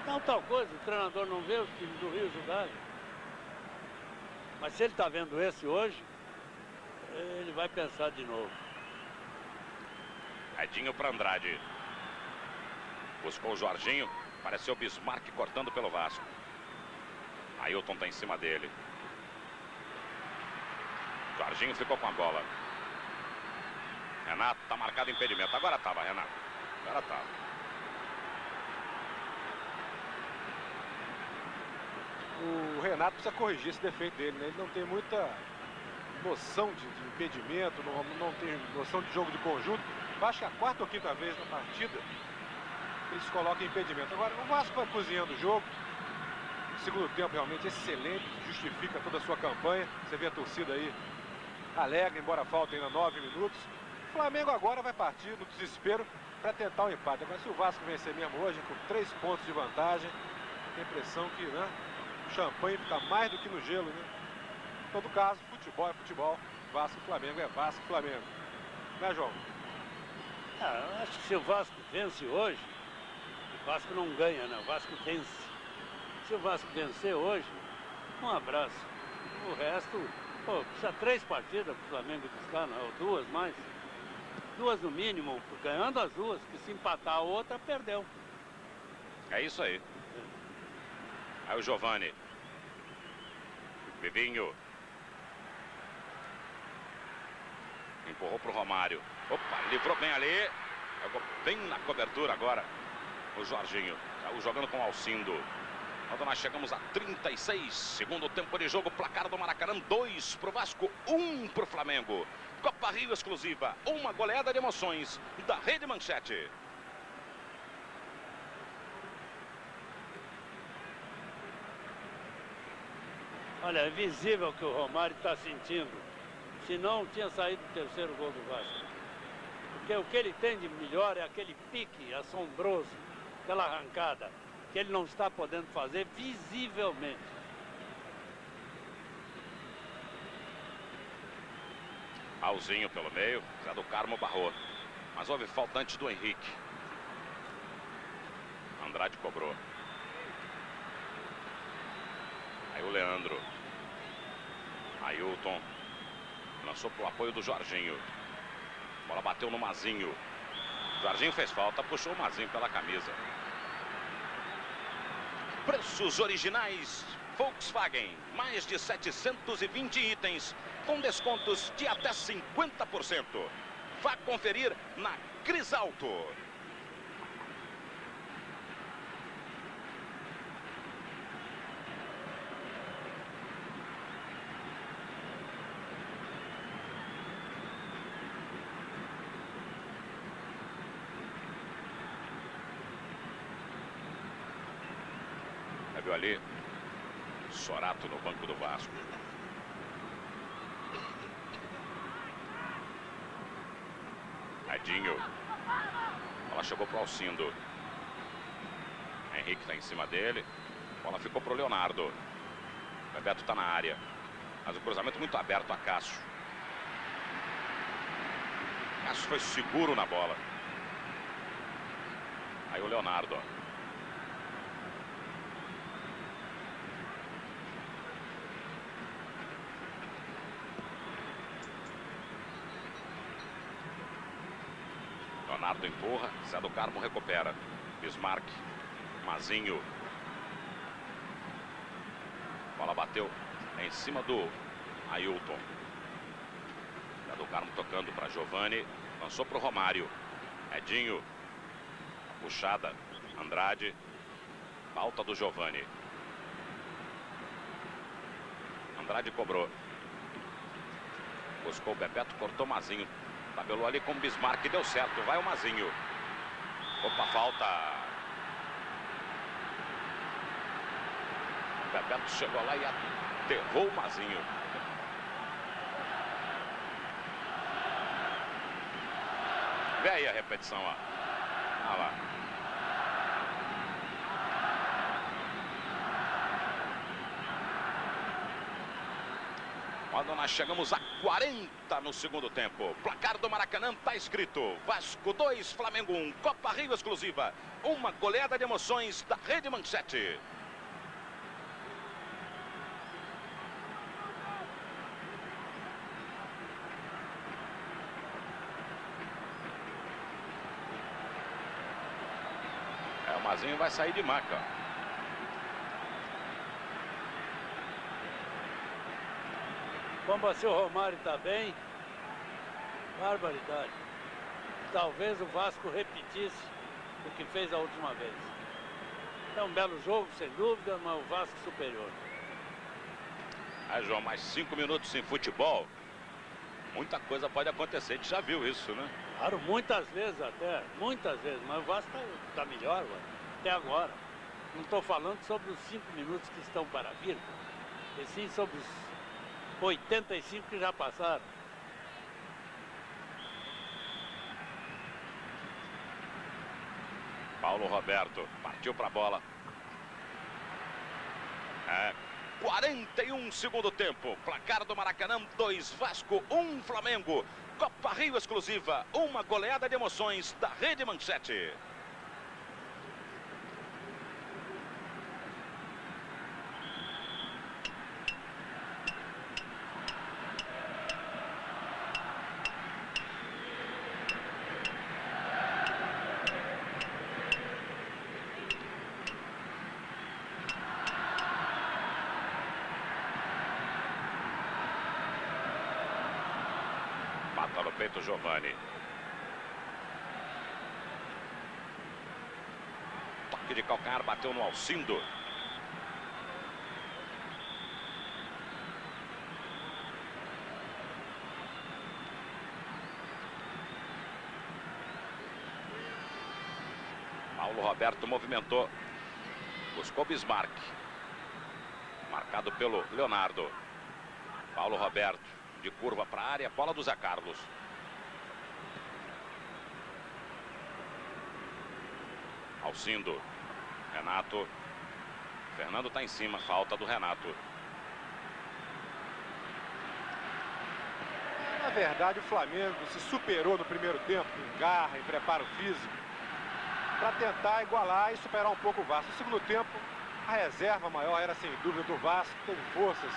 não tal coisa, o treinador não vê os times do Rio jogarem. Mas se ele está vendo esse hoje, ele vai pensar de novo. Edinho para Andrade. Buscou o Jorginho. Apareceu o Bismarck cortando pelo Vasco. Ailton tá em cima dele. Jorginho ficou com a bola. Renato, tá marcado impedimento. Agora tava, Renato. Agora tava. O Renato precisa corrigir esse defeito dele, né? Ele não tem muita noção de impedimento, não tem noção de jogo de conjunto. Acho que é a quarta ou quinta vez na partida que eles colocam impedimento. Agora, o Vasco vai cozinhando o jogo. Segundo tempo realmente excelente, justifica toda a sua campanha. Você vê a torcida aí alegre, embora faltem ainda 9 minutos. O Flamengo agora vai partir no desespero para tentar o empate. Agora, se o Vasco vencer mesmo hoje, com 3 pontos de vantagem, tem a impressão que, né, o champanhe fica mais do que no gelo, né? Em todo caso, futebol é futebol, Vasco e Flamengo é Vasco e Flamengo. Né, João? Eu acho que se o Vasco vence hoje, o Vasco não ganha, né? O Vasco vence. Se o Vasco vencer hoje, um abraço. O resto, pô, precisa 3 partidas para o Flamengo buscar, não, 2 mais. 2 no mínimo, ganhando as 2, que se empatar a outra, perdeu. É isso aí. Aí o Giovani. Vivinho. Empurrou pro Romário. Opa, livrou bem ali. Pegou bem na cobertura agora o Jorginho. Saiu jogando com o Alcindo. Quando nós chegamos a 36, segundo tempo de jogo, placar do Maracanã, 2 pro Vasco, 1 pro Flamengo. Copa Rio exclusiva, uma goleada de emoções da Rede Manchete. Olha, é visível que o Romário está sentindo. Se não, tinha saído o terceiro gol do Vasco. Porque o que ele tem de melhor é aquele pique assombroso, aquela arrancada, que ele não está podendo fazer visivelmente. Alzinho pelo meio, Zé do Carmo barrou. Mas houve falta antes do Henrique. Andrade cobrou. Aí o Leandro. Ailton. Lançou pro apoio do Jorginho. Bola bateu no Mazinho. Jorginho fez falta, puxou o Mazinho pela camisa. Preços originais Volkswagen, mais de 720 itens, com descontos de até 50%. Vá conferir na Crisalto. Viu ali? Sorato no banco do Vasco. Edinho. Ela chegou pro Alcindo. Henrique tá em cima dele. A bola ficou pro Leonardo. Bebeto tá na área. Mas o cruzamento muito aberto a Cássio. Cássio foi seguro na bola. Aí o Leonardo, ó. Leonardo empurra, Zé do Carmo recupera. Bismarck, Mazinho. Bola bateu em cima do Ailton. Zé do Carmo tocando para Giovani. Lançou para o Romário. Edinho. Puxada. Andrade. Falta do Giovani. Andrade cobrou. Buscou o Bebeto, cortou Mazinho. Tabelou ali com o Bismarck, deu certo. Vai o Mazinho. Opa, falta. O Bebeto chegou lá e aterrou o Mazinho. Vê aí a repetição, ó. Olha lá. Quando nós chegamos a 40 no segundo tempo. Placar do Maracanã tá escrito: Vasco 2, Flamengo 1. Copa Rio exclusiva. Uma goleada de emoções da Rede Manchete. O Mazinho vai sair de maca. Como assim o Romário está bem? Barbaridade. Talvez o Vasco repetisse o que fez a última vez. É um belo jogo, sem dúvida, mas o Vasco superior. Aí, João, mais 5 minutos em futebol. Muita coisa pode acontecer, a gente já viu isso, né? Claro, muitas vezes até, muitas vezes, mas o Vasco tá melhor, ué, até agora. Não estou falando sobre os 5 minutos que estão para vir, e sim sobre os 85 que já passaram. Paulo Roberto partiu para a bola. 41 segundo tempo. Placar do Maracanã, 2 Vasco, 1 Flamengo. Copa Rio exclusiva, uma goleada de emoções da Rede Manchete. Mata no peito Giovani. Toque de calcanhar, bateu no Alcindo. Paulo Roberto movimentou. Buscou Bismarck. Marcado pelo Leonardo. Paulo Roberto. De curva para a área, bola do Zé Carlos. Alcindo. Renato. Fernando está em cima, falta do Renato. Na verdade, o Flamengo se superou no primeiro tempo, em garra, em preparo físico, para tentar igualar e superar um pouco o Vasco. No segundo tempo, a reserva maior era, sem dúvida, do Vasco. Teve forças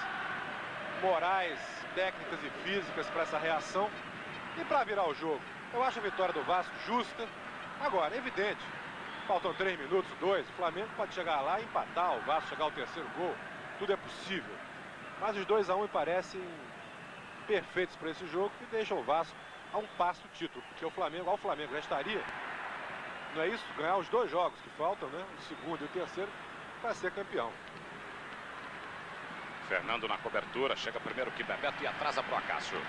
morais, técnicas e físicas para essa reação e para virar o jogo. Eu acho a vitória do Vasco justa. Agora, é evidente, faltam 3 minutos, 2, o Flamengo pode chegar lá e empatar, o Vasco chegar ao terceiro gol, tudo é possível. Mas os 2 a 1 me parecem perfeitos para esse jogo e deixam o Vasco a um passo do título, porque o Flamengo, ao Flamengo já estaria, não é isso? Ganhar os 2 jogos que faltam, né? O segundo e o terceiro, para ser campeão. Fernando na cobertura, chega primeiro que Bebeto e atrasa para o Acácio.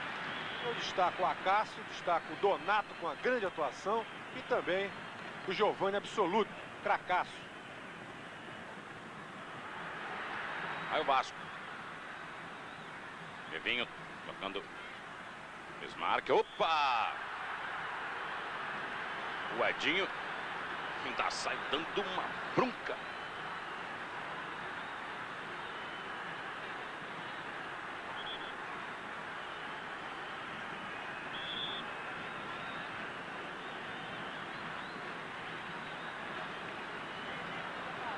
Eu destaco o Acácio, destaco o Donato com a grande atuação e também o Giovani absoluto, cracaço. Aí o Vasco. Evinho tocando Bismarck. Opa! O Edinho ainda sai dando uma bronca.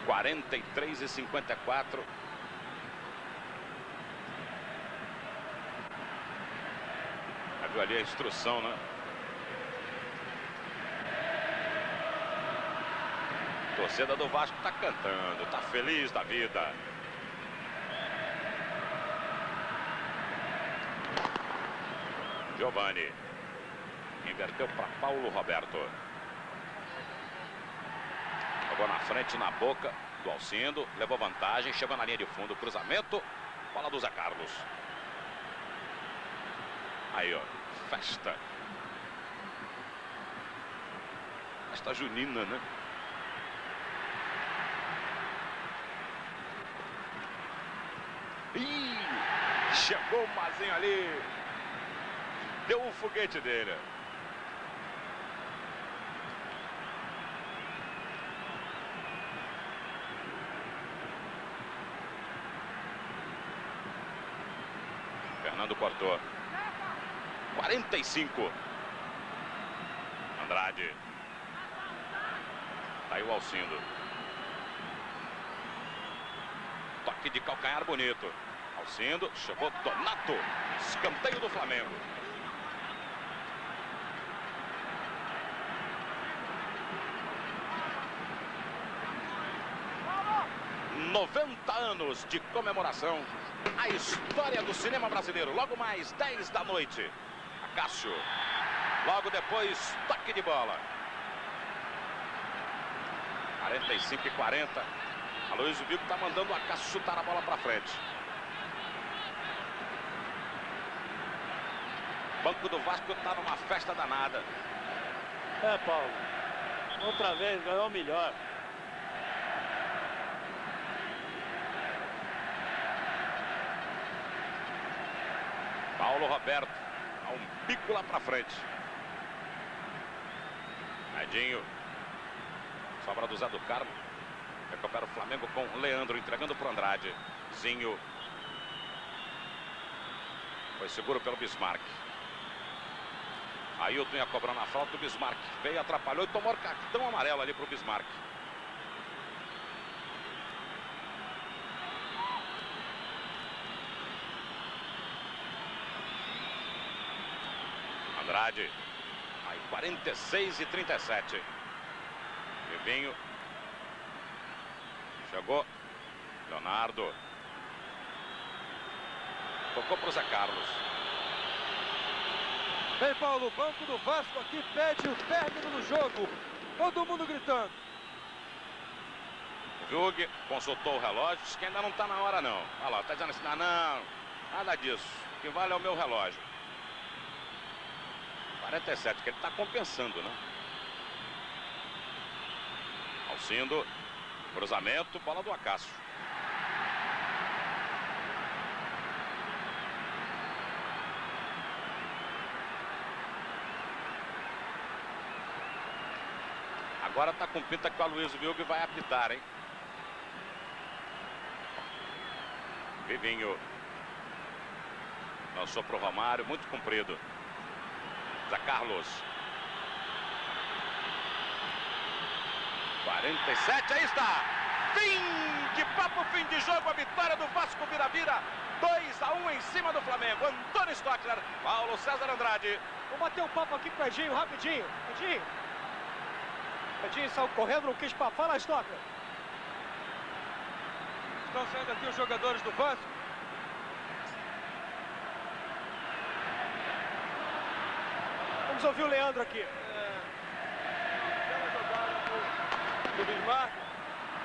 Quarenta e 53:54. Viu ali a instrução, né? A torcida do Vasco tá cantando, tá feliz da vida. Giovani inverteu para Paulo Roberto. Jogou na frente, na boca do Alcindo, levou vantagem, chegou na linha de fundo, cruzamento, bola do Zé Carlos. Aí, ó, festa. Festa junina, né? Ih, chegou o Mazinho ali. Deu um foguete dele. Fernando cortou. 45. Andrade. Tá aí o Alcindo. Toque de calcanhar bonito. Alcindo, chegou Donato. Escanteio do Flamengo. ...90 anos de comemoração. A história do cinema brasileiro. Logo mais 10 da noite. Acácio. Logo depois, toque de bola. 45:40. Aloysio Bico está mandando o Acácio chutar a bola para frente. O banco do Vasco está numa festa danada. É, Paulo. Outra vez ganhou o melhor. Paulo Roberto, dá um bico lá pra frente. Edinho. Sobra do Zé do Carmo. Recupera o Flamengo com Leandro, entregando pro Andrade. Zinho. Foi seguro pelo Bismarck. Ailton ia cobrar na falta, o Bismarck veio, atrapalhou e tomou cartão amarelo ali pro Bismarck. Andrade. Aí 46-37. Rivinho. Chegou. Leonardo. Tocou pro Zé Carlos. Bem, Paulo, o banco do Vasco aqui pede o término do jogo. Todo mundo gritando. O Hug consultou o relógio, disse que ainda não está na hora não. Olha lá, tá dizendo assim, não, nada disso. O que vale é o meu relógio. 47, que ele está compensando, né? Alcindo, cruzamento, bola do Acácio. Agora tá com pinta que o Aloysio Vilg vai apitar, hein? Vivinho. Lançou pro Romário, muito comprido. Zé Carlos. 47, aí está. Fim de papo, fim de jogo. A vitória do Vasco vira-vira. 2-1 em cima do Flamengo. Antônio Stockler, Paulo César Andrade. Vou bater um papo aqui com o Edinho, rapidinho. Edinho. Edinho saiu correndo, não quis papo. Fala, Stockler. Estão saindo aqui os jogadores do Vasco. Vamos ouvir o Leandro aqui. Bela jogada do Bismarck,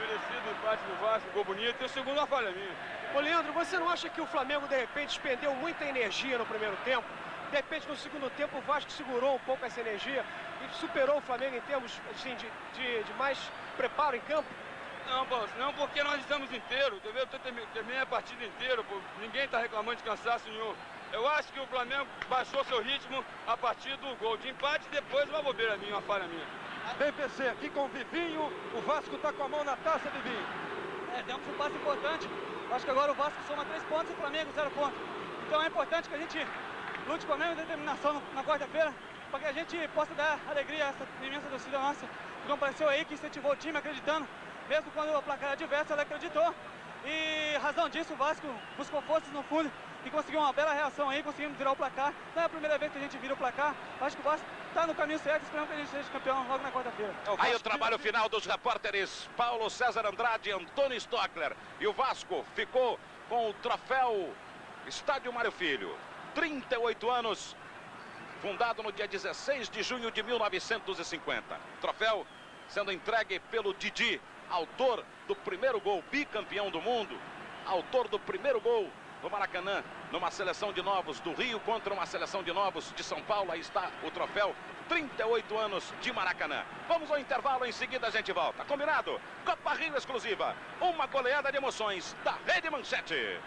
merecido empate do Vasco, gol bonito, e o segundo uma falha minha. Ô, Leandro, você não acha que o Flamengo, de repente, expendeu muita energia no primeiro tempo? De repente, no segundo tempo, o Vasco segurou um pouco essa energia e superou o Flamengo em termos assim, de mais preparo em campo? Não, Paulo, não, porque nós estamos inteiros, entendeu? Eu terminei a partida inteira, pô, ninguém está reclamando de cansaço nenhum. Eu acho que o Flamengo baixou seu ritmo a partir do gol de empate e depois uma bobeira minha, uma falha minha. Bem, PC, aqui com o Vivinho, o Vasco está com a mão na taça, Vivinho. Demos um passo importante. Acho que agora o Vasco soma 3 pontos e o Flamengo 0 pontos. Então é importante que a gente lute com a mesma determinação na quarta-feira, para que a gente possa dar alegria a essa imensa torcida nossa, que compareceu aí, que incentivou o time acreditando, mesmo quando o placar adverso, ela acreditou. E razão disso, o Vasco buscou forças no fundo e conseguiu uma bela reação aí, conseguimos virar o placar. Não é a primeira vez que a gente vira o placar. Acho que o Vasco está no caminho certo, esperamos que a gente seja campeão logo na quarta-feira. Aí o trabalho final dos repórteres Paulo César Andrade e Antônio Stockler. E o Vasco ficou com o troféu Estádio Mário Filho. 38 anos, fundado no dia 16 de junho de 1950. Troféu sendo entregue pelo Didi, autor do primeiro gol, bicampeão do mundo, autor do primeiro gol do Maracanã, numa seleção de novos do Rio contra uma seleção de novos de São Paulo. Aí está o troféu, 38 anos de Maracanã. Vamos ao intervalo, em seguida a gente volta. Combinado? Copa Rio exclusiva, uma goleada de emoções da Rede Manchete.